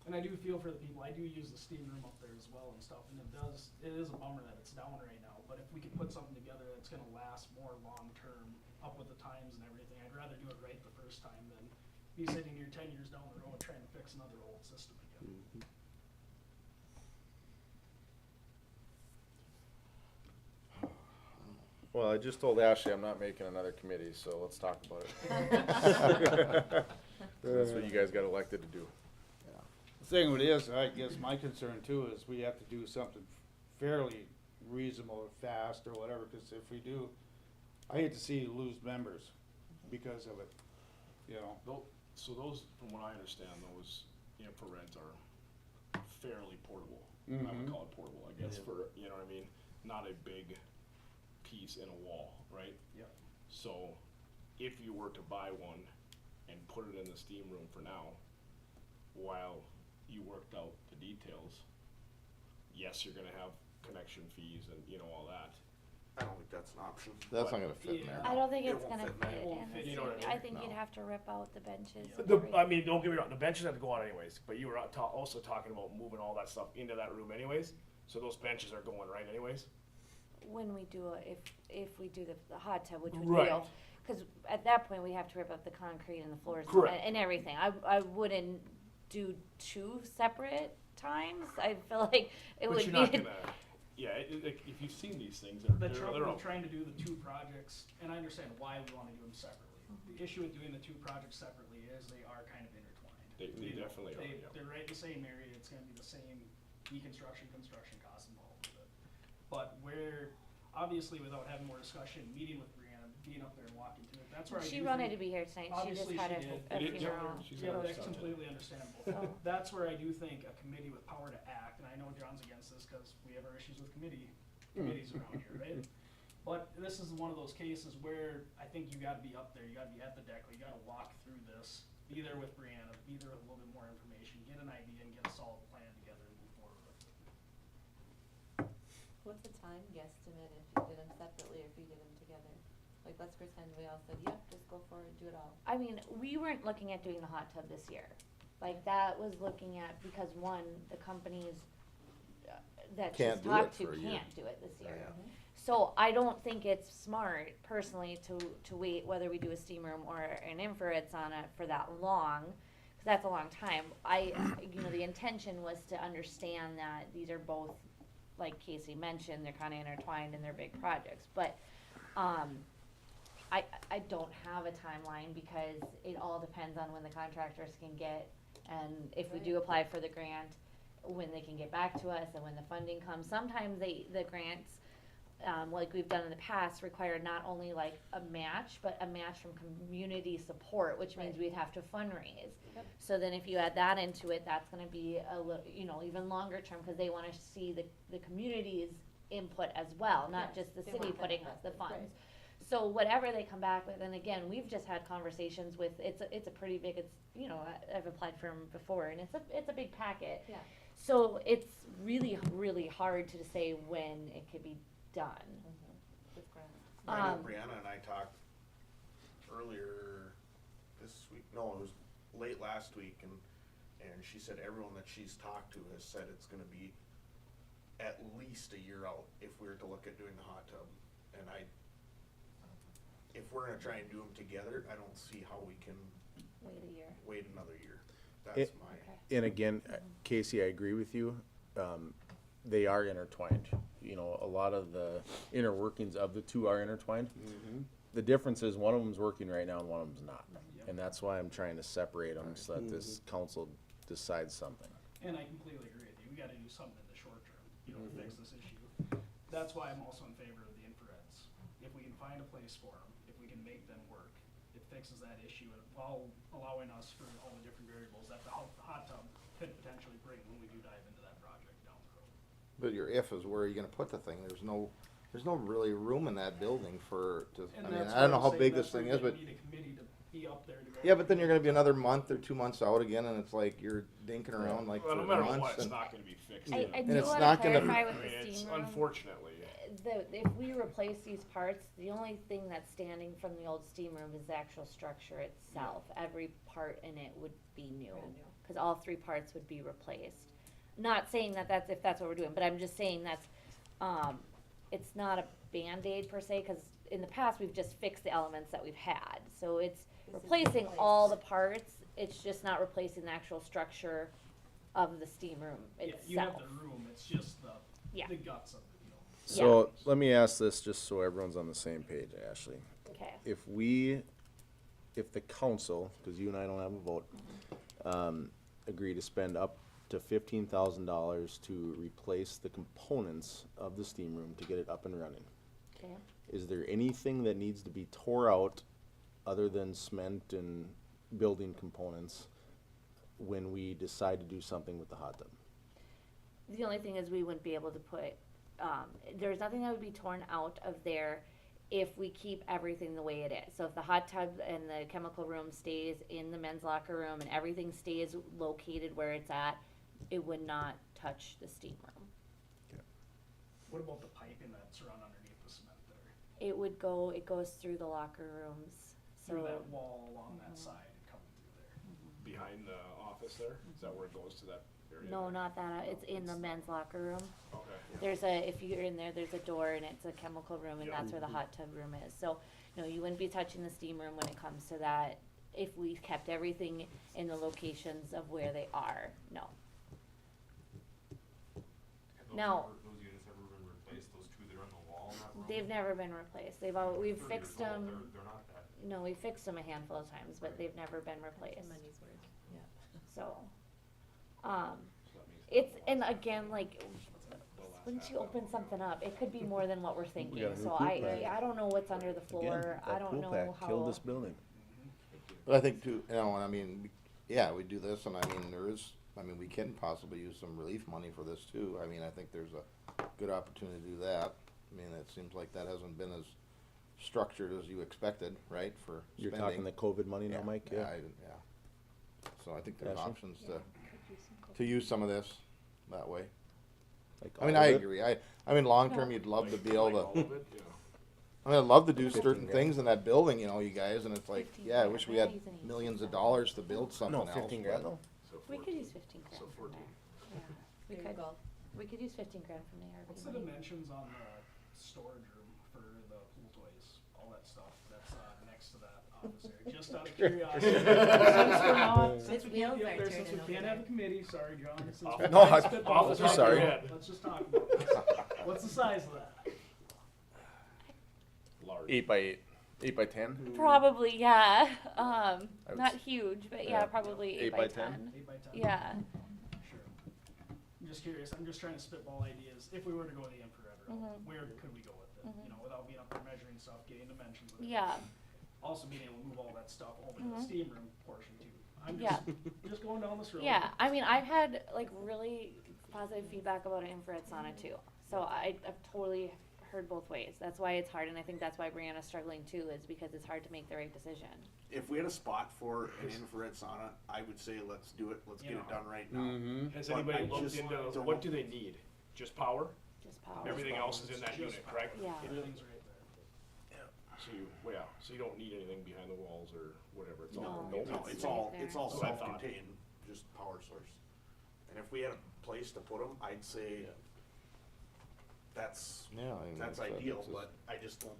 And I do feel for the people, I do use the steam room up there as well and stuff, and it is a bummer that it's down right now, but if we could put something together that's gonna last more long-term, up with the times and everything, I'd rather do it right the first time than be sitting here 10 years down the road trying to fix another old system again. Well, I just told Ashley I'm not making another committee, so let's talk about it. That's what you guys got elected to do. The thing with it is, I guess my concern too is we have to do something fairly reasonable or fast or whatever, cause if we do, I hate to see you lose members because of it, you know. So those, from what I understand, those infrareds are fairly portable. I Mhm. would call it portable, I guess, for, you know what I mean? Not a big piece in a wall, right? Yep. So if you were to buy one and put it in the steam room for now, while you worked out the details, yes, you're gonna have connection fees and, you know, all that. I don't think that's an option. That's not gonna fit in there. I don't think It it's won't gonna fit in there. fit It won't in the fit, you know what I steam. mean? I think you'd No. have to rip out the benches. and I everything. mean, don't get me wrong, the benches have to go on anyways, but you were also talking about moving all that stuff into that room anyways, so those benches are going right anyways? When we do, if we do the hot tub, which would Right. be, cause at that point, we have to rip up the concrete and the floors and- Correct. and everything. I wouldn't do two separate times. I feel like it But would you're be. not gonna, yeah, if you've seen these things, they're, The they're, trouble they're with all- trying to do the two projects, and I understand why we wanna do them separately. The issue with doing the two projects separately is they are kind of intertwined. They You know, definitely are, yeah. They're right in the same area, it's gonna be the same deconstruction, construction costs involved with it. But where, obviously without having more discussion, meeting with Brianna, being up there and walking through it, that's where I do She think. wanted to be here tonight. She just Obviously had she did. a It is- funeral. she's Yeah, got that's stuff to do. completely understandable. So- That's where I do think a committee with power to act, and I know John's against this because we have our issues with committees around here, right? But this is one of those cases where I think you gotta be up there, you gotta be at the deck, you gotta walk through this, be there with Brianna, be there with a little bit more information, get an idea and get a solid plan together and move forward with it. What's the time guesstimate if you did them separately or if you did them together? Like, let's pretend we all said, yep, just go for it, do it all. I mean, we weren't looking at doing the hot tub this year. Like, that was looking at, because one, the companies that she's Can't do talked it to for a year. can't do it this year. Yeah. So I don't think it's smart personally to wait whether we do a steam room or an infrared sauna for that long, cause that's a long time. The intention was to understand that these are both, like Casey mentioned, they're kinda intertwined and they're big projects, but, I don't have a timeline because it all depends on when the contractors can get, and if we do apply for the grant, when they can get back to us and when the funding comes. Sometimes the grants, like we've done in the past, require not only like a match, but a match from community support, which means Right. we'd have to fundraise. Yep. So then if you add that into it, that's gonna be even longer term, cause they wanna see the community's input as well, not Yes, just the they city want that putting the invested, funds. right. So whatever they come back with, and again, we've just had conversations with, it's a pretty big, you know, I've applied for them before, and it's a big packet. Yeah. So it's really, really hard to say when it could be done. With grants. I know Um, Brianna and I talked earlier this week, no, it was late last week, and she said everyone that she's talked to has said it's gonna be at least a year out if we were to look at doing the hot tub. And if we're gonna try and do them together, I don't see how we can Wait a year. wait another year. That's my, Okay. And again, Casey, I agree with you. They are intertwined. You know, a lot of the inner workings of the two are intertwined. The difference is one of them's working right now and one of them's not. And that's why I'm trying to separate them so that this council decides something. And I completely agree with you, we gotta do something in the short term, you know, to fix this issue. That's why I'm also in favor of the infrareds. If we can find a place for them, if we can make them work, it fixes that issue, and while allowing us for all the different variables that the hot tub could potentially bring when we do dive into that project down the road. But your if is where are you gonna put the thing? There's no really room in that building And I mean, that's I don't know where I'm how saying big that's this thing where is, you but. need a committee to be up there to go. Yeah, but then you're gonna be another month or 2 months out again, and it's like you're dinking around like Well, for no matter months. what, it's and- not gonna be fixed. I in a- do it's wanna not gonna- clarify I with mean, the it's steam room. unfortunately. If we replace these parts, the only thing that's standing from the old steam room is the actual structure itself. Every part in it would be new, Brand new. cause all three parts would be replaced. Not saying that if that's what we're doing, but I'm just saying that's, it's not a Band-Aid per se, cause in the past, we've just fixed the elements that we've had. So it's This is replacing replace. all the parts, it's just not replacing the actual structure of the steam room Yeah, itself. you have the room, it's just Yeah. the guts of it, you know. So let me ask this just so everyone's on the same page, Ashley. Okay. If the council, cause you and I don't have a vote, agree to spend up to $15,000 to replace the components of the steam room to get it up and running, Okay. is there anything that needs to be tore out other than cement and building components when we decide to do something with the hot tub? The only thing is we wouldn't be able to put, there's nothing that would be torn out of there if we keep everything the way it is. So if the hot tub and the chemical room stays in the men's locker room and everything stays located where it's at, it would not touch the steam room. What about the piping that's run underneath the cement there? It goes through the locker rooms, so. Through that wall along that side and coming through there. Behind the office there, is that where it goes to that area? No, not that, it's in the men's locker room. Okay. If you're in there, there's a door and it's a chemical room and Yeah. that's where the hot tub room is. So, no, you wouldn't be touching the steam room when it comes to that, if we kept everything in the locations of where they are, no. Now- Those units ever been replaced, those two that are on the wall in that room? They've never been replaced, we've 30 fixed years old, them, They're not that. no, we fixed them a handful of times, but they've never been replaced, Money's worth, yeah. so. So that means It's, and again, like, the last once half you open hour. something up, it could be more than what we're thinking, got a new so pool pack. I don't know what's under the floor, I don't know how. Killed this building. But I think too, and I mean, yeah, we do this, and I mean, we can possibly use some relief money for this too. I mean, I think there's a good opportunity to do that. I mean, it seems like that hasn't been as structured as you expected, right, for You're spending. talking the COVID money now, Mike? Yeah, So I think there's Ashley? options to use some of this that way. Like I mean, all I of it? agree. I mean, long term, you'd love to be able Like to. all of it, yeah. I mean, I'd love to do 15 certain grand. things in that building, you know, you guys, and it's like, 15 yeah, I grand. wish we We're had not using any millions of stuff. dollars to build something No, else. 15 grand though? So We could 14. use 15 grand So from 14. there, yeah, we There you could, go. we could use 15 grand from the ARP What's the money. dimensions on the storage room for the pool toys, all that stuff that's next to that office area? Just out of curiosity. Since we can't be up there, since we can't have a committee, sorry, John. Since we No, can't I- spitball officer, it, sorry. Let's just talk about this. What's the size of that? Large. 8 by 8, 8 by 10? Probably, yeah, would not s- huge, but yeah, yeah, probably 8 by 10. 8 by 10? Yeah, Sure. I'm just curious, I'm just trying to spitball ideas. If we were to go the infrared route, Mhm. where could we go with it? You know, without being up there measuring stuff, getting dimensions of it. yeah, Also being able to move all that stuff over to the Mhm. steam room portion too. I'm Yeah. just going down this road. yeah, I mean, I've had like really positive feedback about an infrared sauna too, so I've totally heard both ways. That's why it's hard, and I think that's why Brianna's struggling too, is because it's hard to make the right decision. If we had a spot for an infrared sauna, I would say let's do it, let's get it done right now. Mm-hmm. Has But anybody I looked just into, don't- what do they need? Just power? Just power. Everything else is in that unit, correct? Yeah. Everything's right there. So you, well, yeah, so you don't need anything behind the walls or whatever, it's all. No. No, It's it's all, right it's there. all That's what I thought. self-contained, just power source. And if we had a place to put them, I'd say that's, Yeah, I mean, that's it's, ideal, it's just- but I just don't.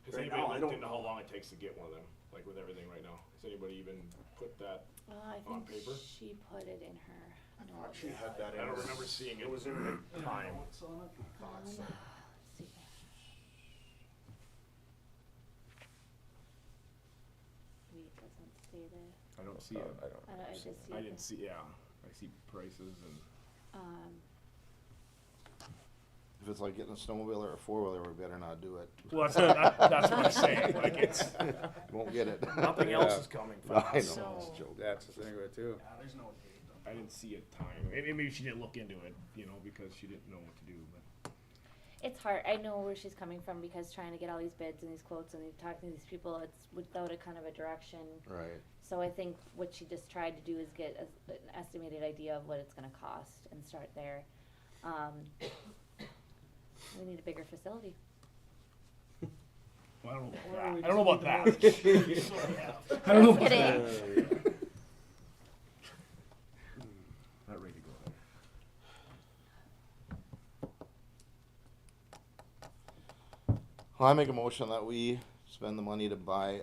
Has Right anybody now, I looked don't into how know. long it takes to get one of them, like with everything right now? Has anybody even put that? I On think paper? she put it in her Thought notes. she had that in. I don't her- remember seeing it. It was in her Time. Notes on it? thoughts. Let's see. Wait, doesn't state it. I don't see it. I just see I it. didn't see, yeah, I see prices and. If it's like getting a snowmobile or a four-wheeler, we better not do it. Well, that's what I'm saying, like it's, Won't get it. nothing else is coming I fast. know, So- it's a joke. That's the thing of it too. Yeah, there's no date. I didn't see a time. Maybe she didn't look into it, you know, because she didn't know what to do, but. It's hard. I know where she's coming from because trying to get all these bids and these quotes and talking to these people, it's without a kind of a direction. Right. So I think what she just tried to do is get an estimated idea of what it's gonna cost and start there. We need a bigger facility. Well, I don't know Or about we that. I don't know just about need that. the mortgage. So, yeah. I don't know Just about kidding. that. Not ready to go there. Well, I make a motion that we spend the money to buy,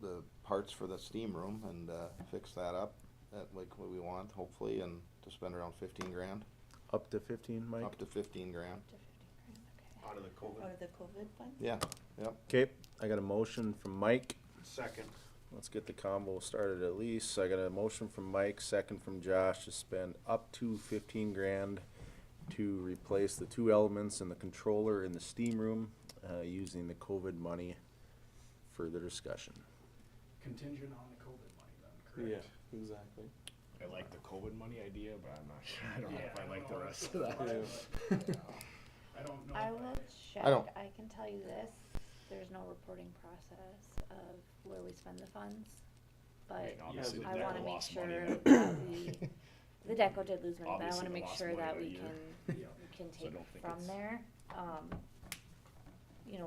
the parts for the steam room and, fix that up at like what we want, hopefully, and to spend around 15 grand, Up to 15, Mike? up to 15 grand. Out of the COVID. Out of the COVID fund? Yeah, yep. Okay, I got a motion from Mike. Second. Let's get the combo started at least. I got a motion from Mike, second from Josh to spend up to 15 grand to replace the two elements in the controller in the steam room, using the COVID money. Further discussion. Contingent on the COVID money then, correct? Yeah, exactly. I like the COVID money idea, but I'm not sure. I don't know Yeah, if I like the know rest if of it's that. right, but I don't know. I if will check. don't- I can tell you this, there's no reporting process of where we spend the funds. But And obviously I the wanna Deco make lost sure money. that the Deco did lose money, but I Obviously wanna they make lost sure money that that we year. can, Yeah. we can So I take don't think from it's- there. You know,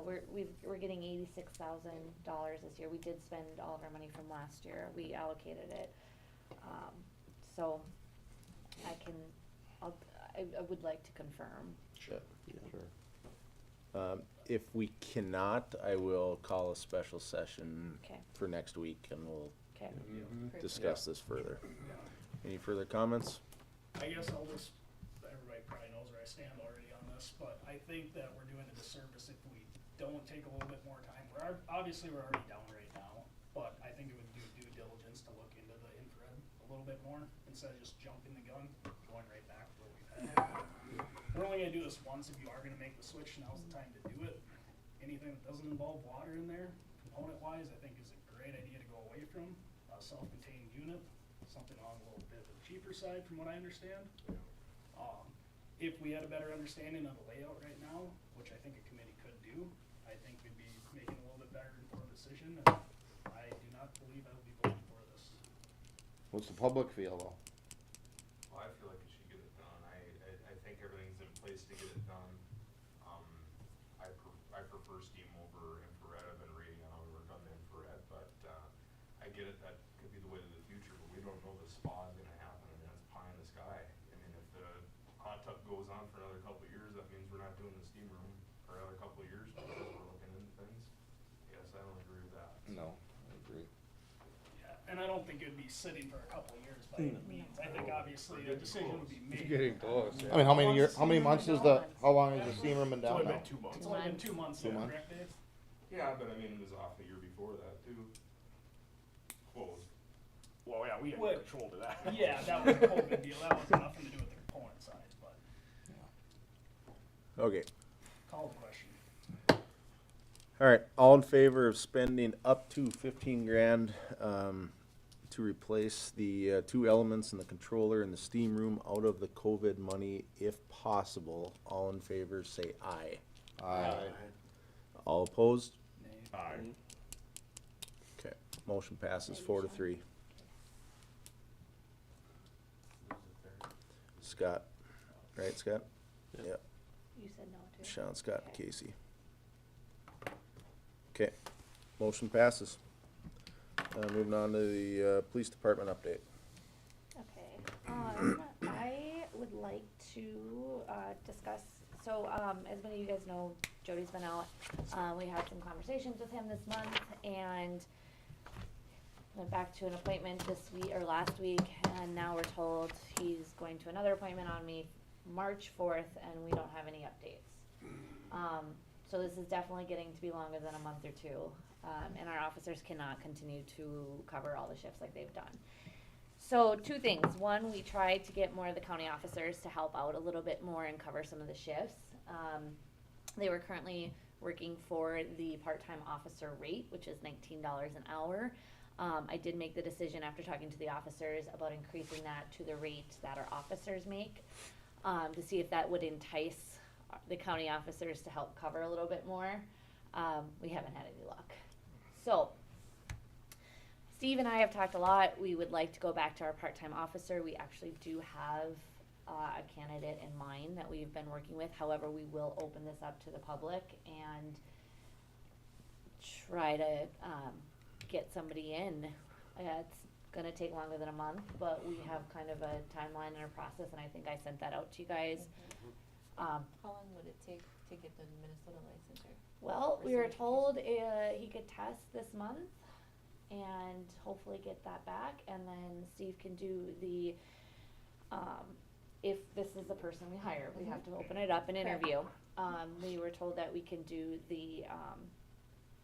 we're getting $86,000 this year, we did spend all of our money from last year, we allocated it. So I would like to confirm. Sure. If we cannot, I will call a special session Okay. for next week and we'll Okay. discuss this further. Yeah. Any further comments? I guess I'll just, everybody probably knows where I stand already on this, but I think that we're doing a disservice if we don't take a little bit more time. Obviously, we're already down right now, but I think it would do due diligence to look into the infrared a little bit more, instead of just jumping the gun, going right back to what we've had. We're only gonna do this once. If you are gonna make the switch, now's the time to do it. Anything that doesn't involve water in there, component-wise, I think is a great idea to go away from. A self-contained unit, something on a little bit of the cheaper side from what I understand. If we had a better understanding of the layout right now, which I think a committee could do, I think we'd be making a little bit better informed decision, and I do not believe I will be voting for this. What's the public feel though? Well, I feel like it should get it done. I think everything's in place to get it done. I prefer steam over infrared. I've been reading on how to work on the infrared, but, I get it, that could be the way to the future, but we don't know if the spa is gonna happen. I mean, that's pie in the sky. I mean, if the hot tub goes on for another couple of years, that means we're not doing the steam room for another couple of years because we're looking into things. Yes, I don't agree with that. No, I agree. Yeah, and I don't think it'd be sitting for a couple of years by any means. I think obviously a decision would be made. Getting close, yeah. I mean, how many months is how long has the steam room been It's only down now? been 2 months. It's only been 2 months, Two yeah, months. correct, Dave? Yeah, but I mean, it was off the year before that too. Closed. Well, yeah, we had What- control to that. Yeah, that was a COVID deal. That was nothing to do with the component side, but Okay. call the question. All right, all in favor of spending up to 15 grand, to replace the, two elements in the controller in the steam room out of the COVID money if possible. All in favor, say aye. Aye. All opposed? Aye. Okay, motion passes 4-3. Scott, right, Scott? Yep. You said no too. Sean, Scott, and Okay. Casey. Okay, motion passes. Moving on to the, police department update. Okay, I would like to, discuss, so, as many of you guys know, Jody's been out. We had some conversations with him this month, and went back to an appointment this week, or last week, and now we're told he's going to another appointment on March 4th, and we don't have any updates. So this is definitely getting to be longer than a month or two, and our officers cannot continue to cover all the shifts like they've done. So two things. One, we tried to get more of the county officers to help out a little bit more and cover some of the shifts. They were currently working for the part-time officer rate, which is $19 an hour. I did make the decision after talking to the officers about increasing that to the rate that our officers make, to see if that would entice the county officers to help cover a little bit more. We haven't had any luck. So, Steve and I have talked a lot. We would like to go back to our part-time officer. We actually do have a candidate in mind that we've been working with. However, we will open this up to the public and try to get somebody in. It's gonna take longer than a month, but we have kind of a timeline and a process, and I think I sent that out to you guys. How long would it take to get the Minnesota licensure? Well, we were told he could test this month and hopefully get that back, and then Steve can do the, if this is the person we hire, we have to open it up and interview. We were told that we can do the,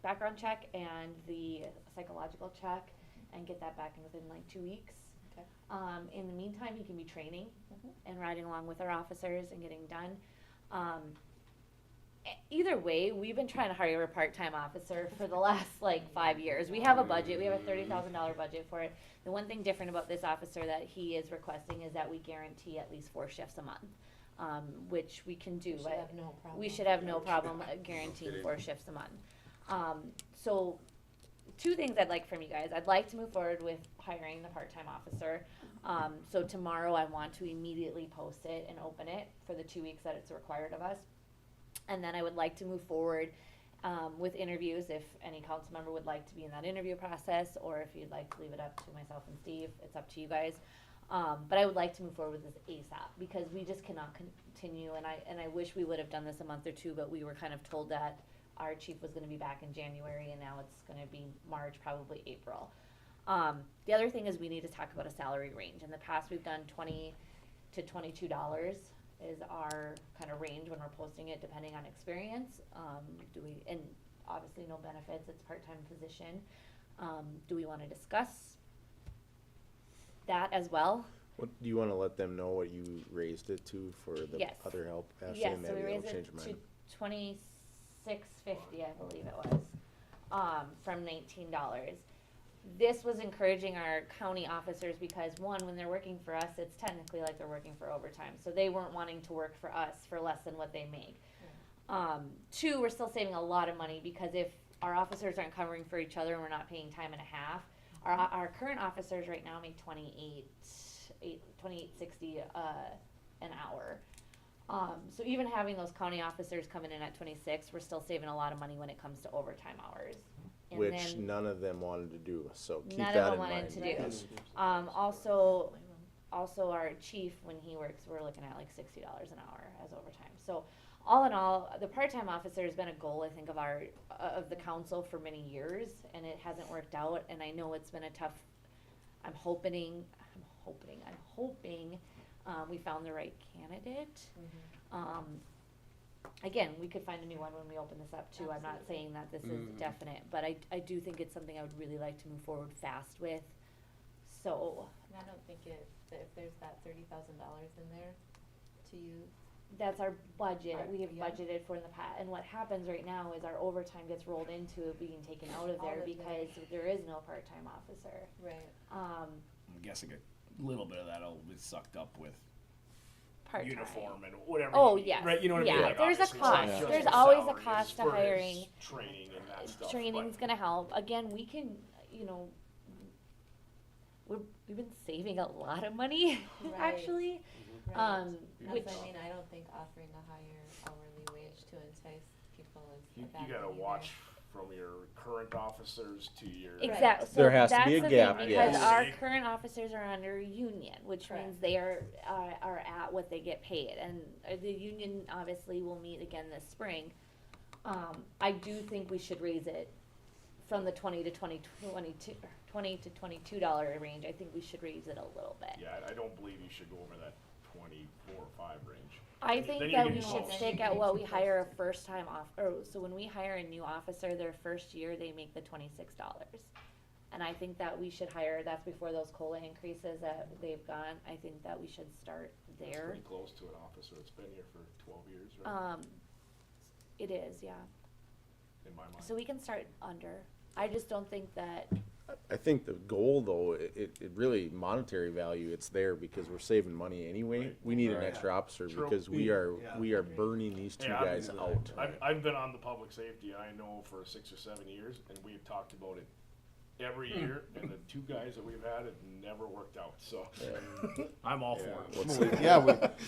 background check and the psychological check and get that back in within like 2 weeks. Okay. In the meantime, he can be training and riding along with our officers and getting done. Either way, we've been trying to hire a part-time officer for the last like 5 years. We have a budget, we have a $30,000 budget for it. The one thing different about this officer that he is requesting is that we guarantee at least 4 shifts a month, which we can do. We should have no problem. We should have no problem guaranteeing 4 shifts a month. So, 2 things I'd like from you guys. I'd like to move forward with hiring the part-time officer. So tomorrow I want to immediately post it and open it for the 2 weeks that it's required of us. And then I would like to move forward with interviews if any council member would like to be in that interview process, or if you'd like to leave it up to myself and Steve, it's up to you guys. But I would like to move forward with this ASAP, because we just cannot continue, and I wish we would have done this a month or two, but we were kind of told that our chief was gonna be back in January, and now it's gonna be March, probably April. The other thing is we need to talk about a salary range. In the past, we've done $20 to $22 is our kind of range when we're posting it, depending on experience. And obviously no benefits, it's a part-time position. Do we wanna discuss that as well? What, do you wanna let them know what you raised it to for the Yes. other help, Ashley, Yes, and so we maybe raised they'll it change their to mind? $26.50, I believe it was, from $19. This was encouraging our county officers because, one, when they're working for us, it's technically like they're working for overtime, so they weren't wanting to work for us for less than what they make. 2, we're still saving a lot of money, because if our officers aren't covering for each other and we're not paying time and a half, our current officers right now make $28.60 an hour. So even having those county officers coming in at 26, we're still saving a lot of money when it comes to overtime hours. And Which then none of them wanted to do, so keep none of that them in wanted mind. to do. because- Also our chief, when he works, we're looking at like $60 an hour as overtime. So all in all, the part-time officer has been a goal, I think, of our, of the council for many years, and it hasn't worked out, and I know it's been a tough, I'm hoping, we found the right candidate. Again, we could find a new one when we open this up too. I'm not Absolutely. saying that this is definite, but I do think it's something I would really like to move forward fast with. So, And I don't think that if there's that $30,000 in there to use, that's our budget, Right, we have yeah. budgeted for in the past, and what happens right now is our overtime gets rolled into it being taken out of Out there of there. because there is no part-time officer. Right. I'm guessing a little bit of that'll be sucked up with Part-time. uniform and whatever. Oh, you- yes. Right, you know what I mean? Yeah, Like, there's a obviously, it's not cost. just There's the always a salary, cost it's to for hiring. his training and that stuff. Training's but- gonna help. Again, we can, you know, we've been saving a lot of money, Right. actually. Right. Which, I mean, I don't think offering a higher hourly wage to entice people is You, a bad you gotta thing either. watch from your current officers to your. exactly, so There has to that's be a the gap, thing, yes. because our current officers are under union, which Correct. means they are at what they get paid, and the union obviously will meet again this spring. I do think we should raise it from the $20 to $22 range. I think we should raise it a little bit. Yeah, I don't believe you should go over that 24 or 5 range. I Then think you that get we close. should stick at what we hire a first time so when we hire a new officer, their first year, they make the $26. And I think that we should hire, that's before those COLA increases that they've gone, I think that we should start It's there. pretty close to an officer that's been here for 12 years, right? It is, yeah, In my mind. so we can start under, I just don't think that, I think the goal, though, it really monetary value, it's there because we're saving money anyway. Right. We need an Right. extra officer True. because we are burning these two Yeah, I've- guys out. I've been on the public safety, I know, for 6 or 7 years, and we've talked about it every year, and the 2 guys that we've had, it never worked out, so. I'm all for it. What's the- Yeah,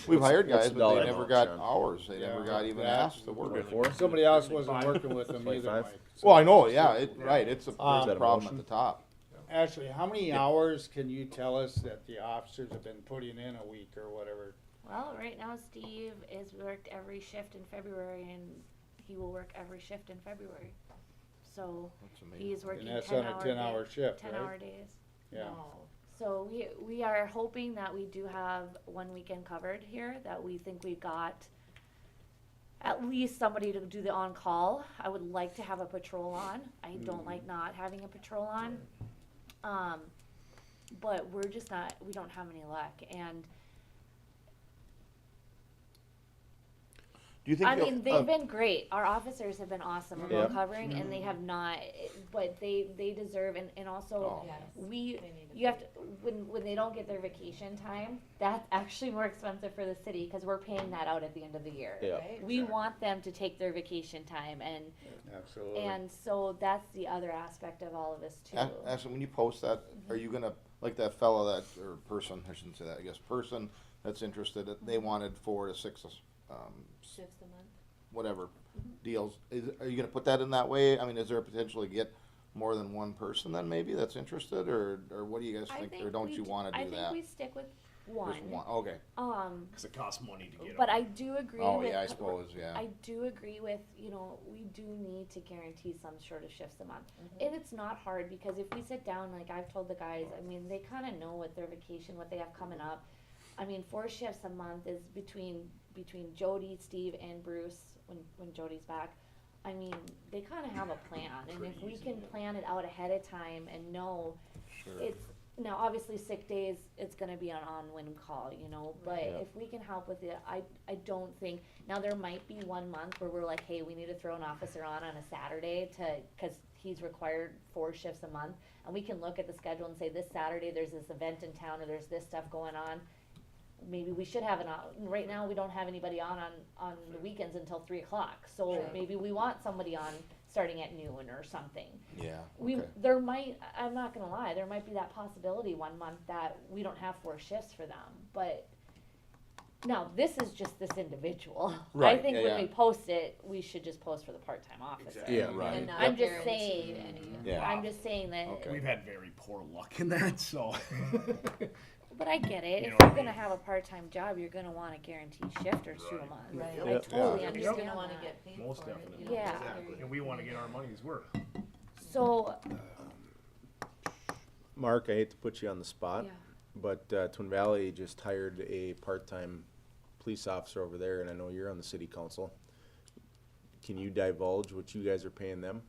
we've hired what's guys, the but dollar they never amount, got Sean? hours, they never Yeah. got even Yeah. asked to work. Before? Somebody else wasn't working with them either, 25? Mike. Well, I know, yeah, right, it's a Is that a problem motion? at the top. Ashley, how many hours can you tell us that the officers have been putting in a week or whatever? well, right now Steve has worked every shift in February, and he will work every shift in February. So, That's amazing. he's working And that's 10 on a hour 10-hour shift, 10-hour right? days. Yeah. No. So we are hoping that we do have one weekend covered here, that we think we got at least somebody to do the on-call. I would like to have a patrol on. I don't like not having a patrol on. But we're just not, we don't have any luck, and Do you think? I they'll- mean, they've been great. Our officers have been awesome Yeah. about covering, and they have not, but they deserve, and also, Oh. Yes. we, They need to you have to, when they don't get their vacation time, that's actually more expensive for the city, cause we're paying that out at the end of the year. Yeah. Right? We want them to take their vacation time, Absolutely. and so that's the other aspect of all of this too. Ashley, when you post that, are you gonna, like that fella that, or person, I shouldn't say that, I guess, person that's interested, they wanted 4 to 6, Shifts a month. whatever deals, are you gonna put that in that way? I mean, is there a potential to get more than one person then maybe that's interested, or what do you guys I think, or don't we you d- wanna do I that? think we stick with Just one, one, okay. Cause it costs money to get but them. I do agree Oh, with. yeah, I suppose, yeah. I do agree with, you know, we do need to guarantee some sort of shifts a month. Mm-hmm. And it's not hard, because if we sit down, like I've told the guys, I mean, they kinda know what their vacation, what they have coming up. I mean, 4 shifts a month is between Jody, Steve, and Bruce, when Jody's back. I mean, they kinda have a plan, and if we can plan it out ahead of time and know, it's, now, obviously, sick days, it's gonna be an on-when call, you know, but Yeah. if we can help with it, I don't think, now there might be one month where we're like, hey, we need to throw an officer on a Saturday cause he's required 4 shifts a month, and we can look at the schedule and say, this Saturday, there's this event in town, or there's this stuff going on. Maybe we should have right now, we don't have anybody on the weekends until 3 o'clock, so Sure. maybe we want somebody on starting at noon or something. Yeah, We, okay. there might, I'm not gonna lie, there might be that possibility one month that we don't have 4 shifts for them, but now, this is just this individual. I Right, think yeah, when yeah. we post it, we should just post for the part-time officer. Exactly. Yeah, right. And not I'm just guarantee saying, any. Yeah. I'm just saying that, Okay. We've had very poor luck in that, so. but I get it, You if know you're what I gonna mean? have a part-time job, you're gonna want a guaranteed shift or 2 a month. Right. I Yeah. totally Yeah. understand You're gonna wanna that. get paid Most for it, definitely. you know, Yeah. Exactly. And we wanna get our money's worth. So, Mark, I hate to put you on the spot, yeah, but Twin Valley just hired a part-time police officer over there, and I know you're on the city council. Can you divulge what you guys are paying them?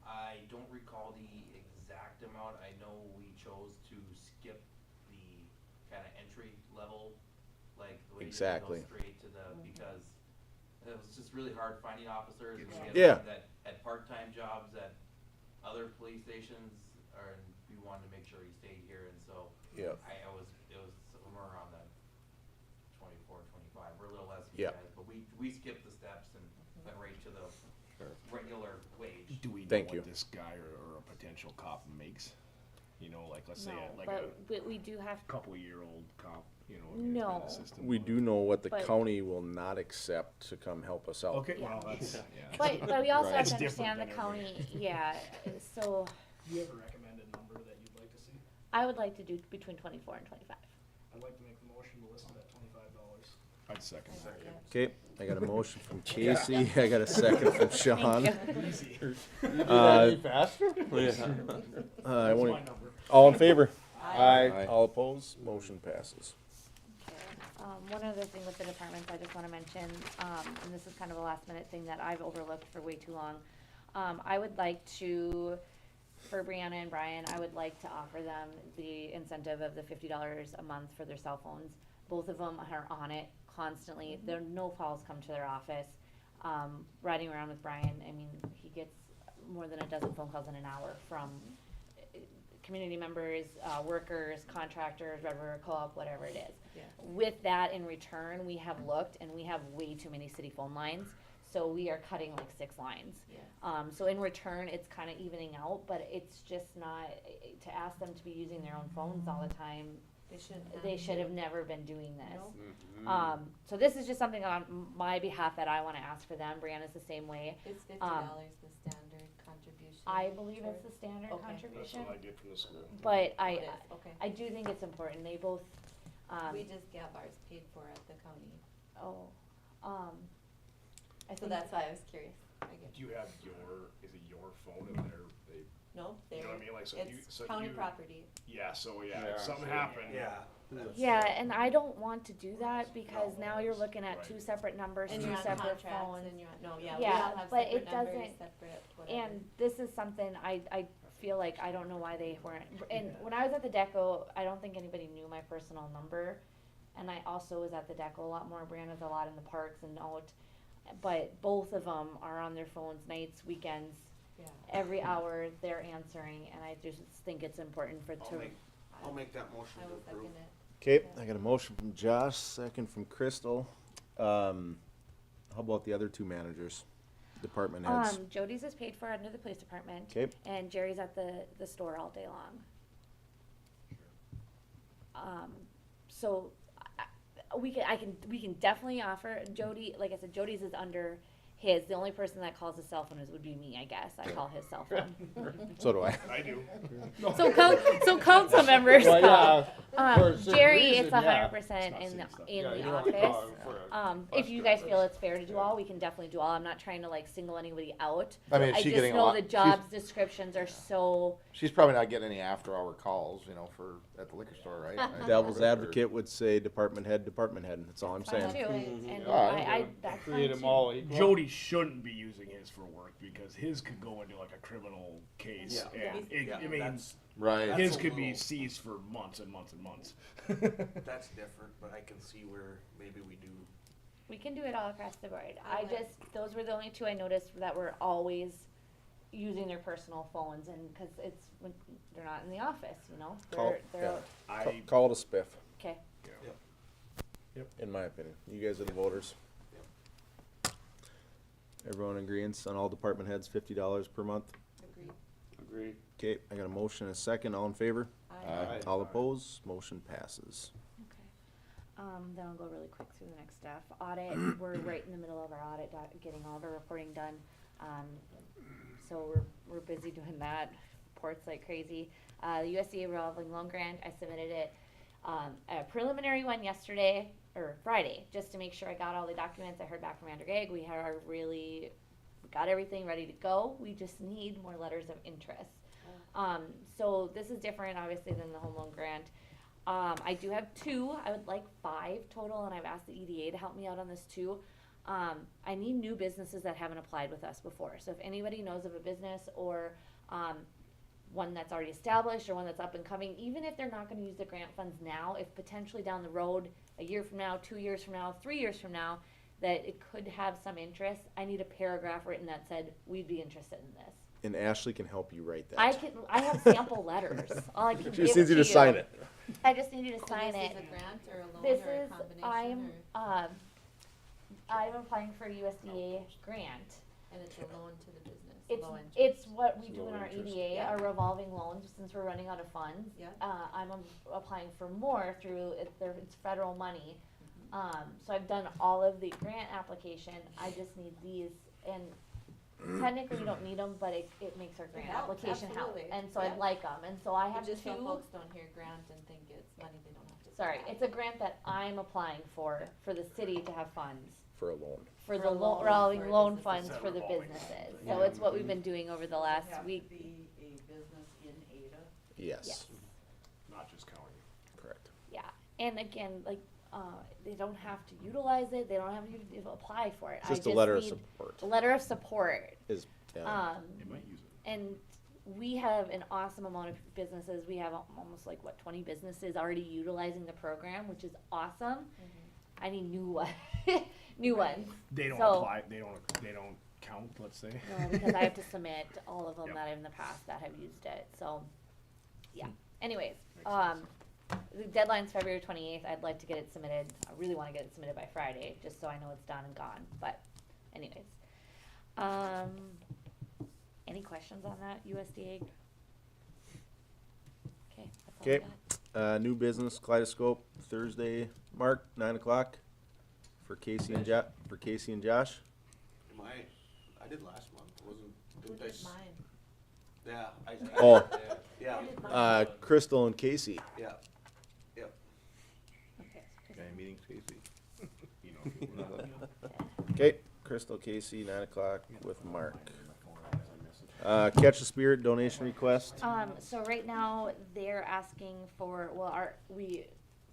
I don't recall the exact amount. I know we chose to skip the kind of entry level like, the way you Exactly. go straight to the, because it was just really hard finding officers, and we had Yeah. some that had part-time jobs at other police stations, and we wanted to make sure he stayed here, and so Yep. it was somewhere around that 24, 25, we're a little less than Yep. you guys, but we skipped the steps and went right to the regular wage. Do we know Thank what you. this guy or a potential cop makes? You know, like, let's say, No, like but we do have, a couple-year-old cop, you know, No. in a system. We do know what the But- county will not accept to come help us out. Okay, well, that's, yeah. but we also Right. have to That's different understand the than county, yeah, so Do you have a recommended number that you'd like to see? I would like to do between 24 and 25. I'd like to make the motion to list it at $25. I'd second that. Okay, I got a motion from Casey, I got a second from Sean. Easy. You do that Uh, any faster? I That's wanna- my number. all in favor? Aye. All opposed, motion passes. One other thing with the departments I just wanna mention, and this is kind of a last minute thing that I've overlooked for way too long. I would like to, for Brianna and Brian, I would like to offer them the incentive of the $50 a month for their cell phones. Both of them are on it constantly, there, no calls come to their office. Riding around with Brian, I mean, he gets more than a dozen phone calls in an hour from community members, workers, contractors, Red River Co-op, whatever it is. Yeah. With that in return, we have looked and we have way too many city phone lines, so we are cutting like 6 lines. Yeah. So in return, it's kinda evening out, but it's just not, to ask them to be using their own phones all the time, They shouldn't have. they to. should have never been doing this. Nope. So this is just something on my behalf that I wanna ask for them, Brianna's the same way. Is $50 the standard contribution? I believe it's for- the standard Okay. That's contribution, what I get from the school. but Oh, it is, I okay. do think it's important, they both, We just got ours paid for at the county, I so think that's why I was curious. I get Do you have is it your phone in there? No, You they're, know what I mean? Like, so you, it's so county you, property. yeah, so yeah, Yeah, if something so- happened. Yeah, and I don't want to do that because No, now you're looking at right. 2 separate numbers, And 2 you're on separate contracts phones. and you're, no, yeah, we Yeah, all have but separate it numbers, doesn't- separate whatever. And this is something I feel like I don't know why they weren't, and when I was at the Deco, I don't think anybody knew my personal number. And I also was at the Deco a lot more, Brianna's a lot in the parks and out, but both of them are on their phones nights, weekends, Yeah. every hour they're answering, and I just think it's important for, I'll make that motion I to will approve. second it. Okay, I got a motion from Josh, second from Crystal. How about the other 2 managers, department heads? Jody's is paid for under the police department. Okay. And Jerry's at the store all day long. So, we can definitely offer Jody, like I said, Jody's is under his, the only person that calls his cell phone would be me, I guess, I call his cell phone. So do I. I do. So council members Well, call. yeah, for a certain Jerry, reason, it's yeah. 100% in It's not in Yeah, you the don't have to call office. him for a If you guys feel it's fair to do all, we can definitely do all. I'm not trying to like single anybody out. I mean, is I she just getting a know lot? the jobs descriptions are so, She's probably not getting any after-hour calls, you know, for, at the liquor store, right? Devil's advocate would say department head, that's all I'm fine saying. too, and Yeah, I, that's Create fine them too. all equal. Jody shouldn't be using his for work because his could go into like a criminal case, Yeah. and I mean, Right. That's his a could be little- seized for months and months and months. That's different, but I can see where maybe we do. We can do it all across the board. I I like- just, those were the only 2 I noticed that were always using their personal phones, and, cause it's, when they're not in the office, you know? Call- They're yeah. out, I Call it a spiff, okay. in my opinion. You guys are the voters. Everyone agrees on all department heads, $50 per month? Agreed. Agreed. Okay, I got a motion and a second, all in favor? Aye. All opposed, motion passes. Okay. Then I'll go really quick through the next stuff. Audit, we're right in the middle of our audit, getting all of our reporting done. So we're busy doing that, reports like crazy. The USDA revolving loan grant, I submitted it, a preliminary one yesterday, or Friday, just to make sure I got all the documents. I heard back from Andrew Gagg, we got everything ready to go. We just need more letters of interest. So this is different, obviously, than the home loan grant. I do have 2, I would like 5 total, and I've asked the EDA to help me out on this too. I need new businesses that haven't applied with us before, so if anybody knows of a business or, one that's already established or one that's up and coming, even if they're not gonna use the grant funds now, if potentially down the road, a year from now, 2 years from now, 3 years from now, that it could have some interest, I need a paragraph written that said, we'd be interested in this. And Ashley can help you write that. I have sample letters, all I can She give just it needs you to to sign it. I just need you to So sign this it. is a grant or a loan This or a is, combination I'm applying for a USDA grant. and it's a loan to the business, It's, low interest. it's what we do Low in our interest. EDA, Yeah. our revolving loans, since we're running out of funds. Yeah. I'm applying for more through, it's federal money. So I've done all of the grant application, I just need these, and technically you don't need them, but it makes our grant helps, application help. absolutely. And so Yeah. I'd like them, and so I have But just so two, folks don't hear grant and think it's money they don't have to. sorry, apply. it's a grant that I'm applying for the city to have funds. For a loan. For For the a loan revolving for loan businesses. funds Is that for the revolving businesses. loan? So Yeah. it's what we've been doing over the last week. be a business in Ada? Yes. Yes. Not just county. Correct. Yeah, and again, like, they don't have to utilize it, they don't have to even apply for it. I Just a letter of need support A letter of support, is, yeah. They might use it. and we have an awesome amount of businesses, we have almost like, 20 businesses already utilizing the program, which is awesome. I need new one, new ones. They don't So- apply, they don't count, let's say. No, because I have to submit all of them Yep. that in the past that have used it, so, yeah. Anyways, Makes sense. the deadline's February 28th, I'd like to get it submitted, I really wanna get it submitted by Friday, just so I know it's done and gone, but anyways. Any questions on that USDA? Okay, that's all I Okay. got. New business Kaleidoscope Thursday, Mark, 9 o'clock for Casey and Josh. I did last month, wasn't, Who didn't I? did mine? Yeah, I. Oh. Yeah, Crystal and Casey. yeah, yep. Okay. Okay, meeting's Casey. You know, if you wanna- Okay, Crystal, Casey, 9 o'clock with Mark. Catch the Spirit donation request. So right now, they're asking for, well,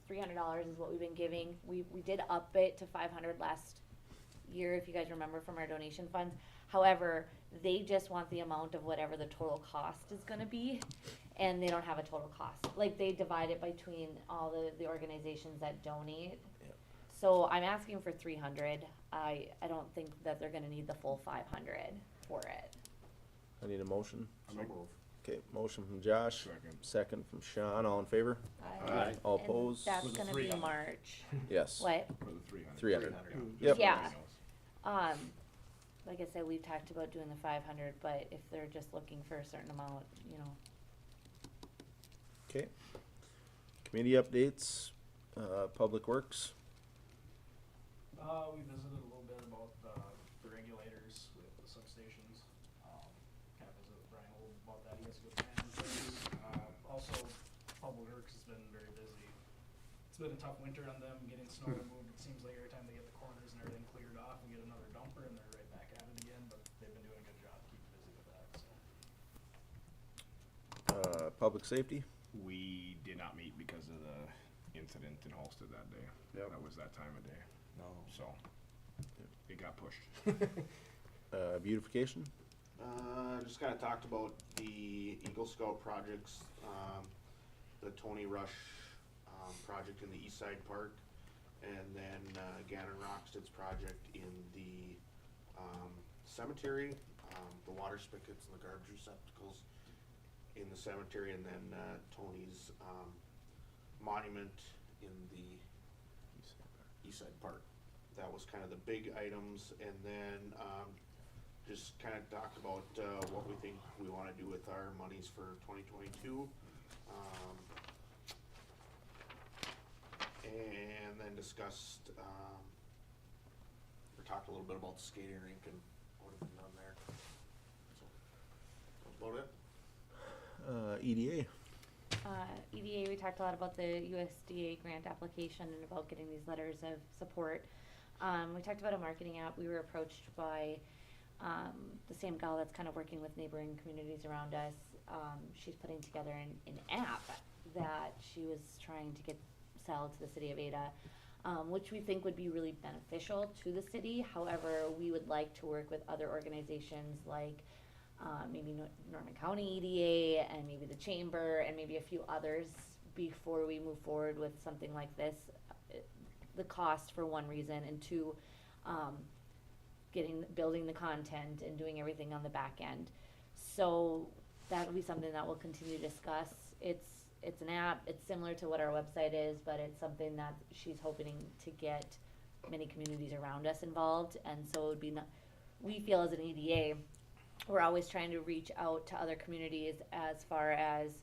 $300 is what we've been giving. We did up it to 500 last year, if you guys remember from our donation funds. However, they just want the amount of whatever the total cost is gonna be, and they don't have a total cost. Like, they divide it between all the organizations that donate. Yep. So I'm asking for 300. I don't think that they're gonna need the full 500 for it. I need a motion. So move. Okay, motion from Josh, second from Sean, all in favor? Aye. All And opposed? that's Was it gonna be 300? March. Yes. What? For the 300. 300. 300. Yep. Yeah. Like I said, we've talked about doing the 500, but if they're just looking for a certain amount, you know. Okay. Committee updates, Public Works. We visited a little bit about the regulators with the substations. Kind of visited with Brian a little about that. He has a good plan in place. Also, Public Works has been very busy. It's been a tough winter on them, getting snow removed. It seems like every time they get the corners and everything cleared off, we get another dumper and they're right back at it again, but they've been doing a good job keeping busy with that, so. Public Safety. We did not meet because of the incident in Halsted that day. Yep. That was that time of day, No. so it got pushed. Beautification. Just kinda talked about the Eagle Scout projects, the Tony Rush, project in the East Side Park, and then, Gannon Rockstead's project in the, cemetery, the water spigots and the garbage receptacles in the cemetery, and then, Tony's, monument in the East Side Park. That was kind of the big items, and then, just kind of talked about, what we think we wanna do with our monies for 2022. And then discussed, or talked a little bit about the skating rink and what have been done there. So, that's about it. EDA. EDA, we talked a lot about the USDA grant application and about getting these letters of support. We talked about a marketing app. We were approached by the same gal that's kind of working with neighboring communities around us. She's putting together an app that she was trying to get sell to the city of Ada, which we think would be really beneficial to the city. However, we would like to work with other organizations like maybe Norman County EDA and maybe the chamber and maybe a few others before we move forward with something like this. The cost for one reason, and two, building the content and doing everything on the back end. So that'll be something that we'll continue to discuss. It's an app, it's similar to what our website is, but it's something that she's hoping to get many communities around us involved, and so it would be we feel as an EDA, we're always trying to reach out to other communities as far as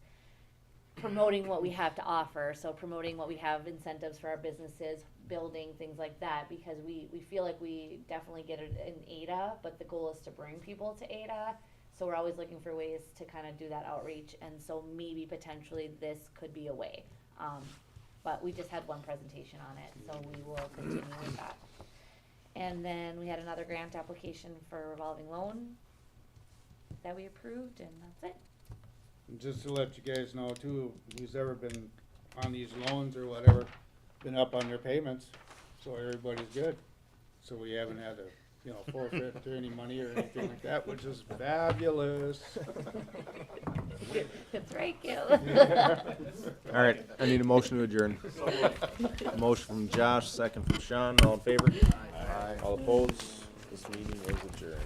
promoting what we have to offer, so promoting what we have, incentives for our businesses, building, things like that, because we feel like we definitely get it in Ada, but the goal is to bring people to Ada, so we're always looking for ways to kind of do that outreach, and so maybe potentially this could be a way. But we just had one presentation on it, so we will continue with that. And then we had another grant application for a revolving loan that we approved, and that's it. And just to let you guys know too, who's ever been on these loans or whatever, been up on their payments, so everybody's good. So we haven't had to, forfeit or any money or anything like that, which is fabulous. That's right, Gil. All right, I need a motion to adjourn. Motion from Josh, second from Sean, all in favor? Aye. All opposed? This meeting is adjourned.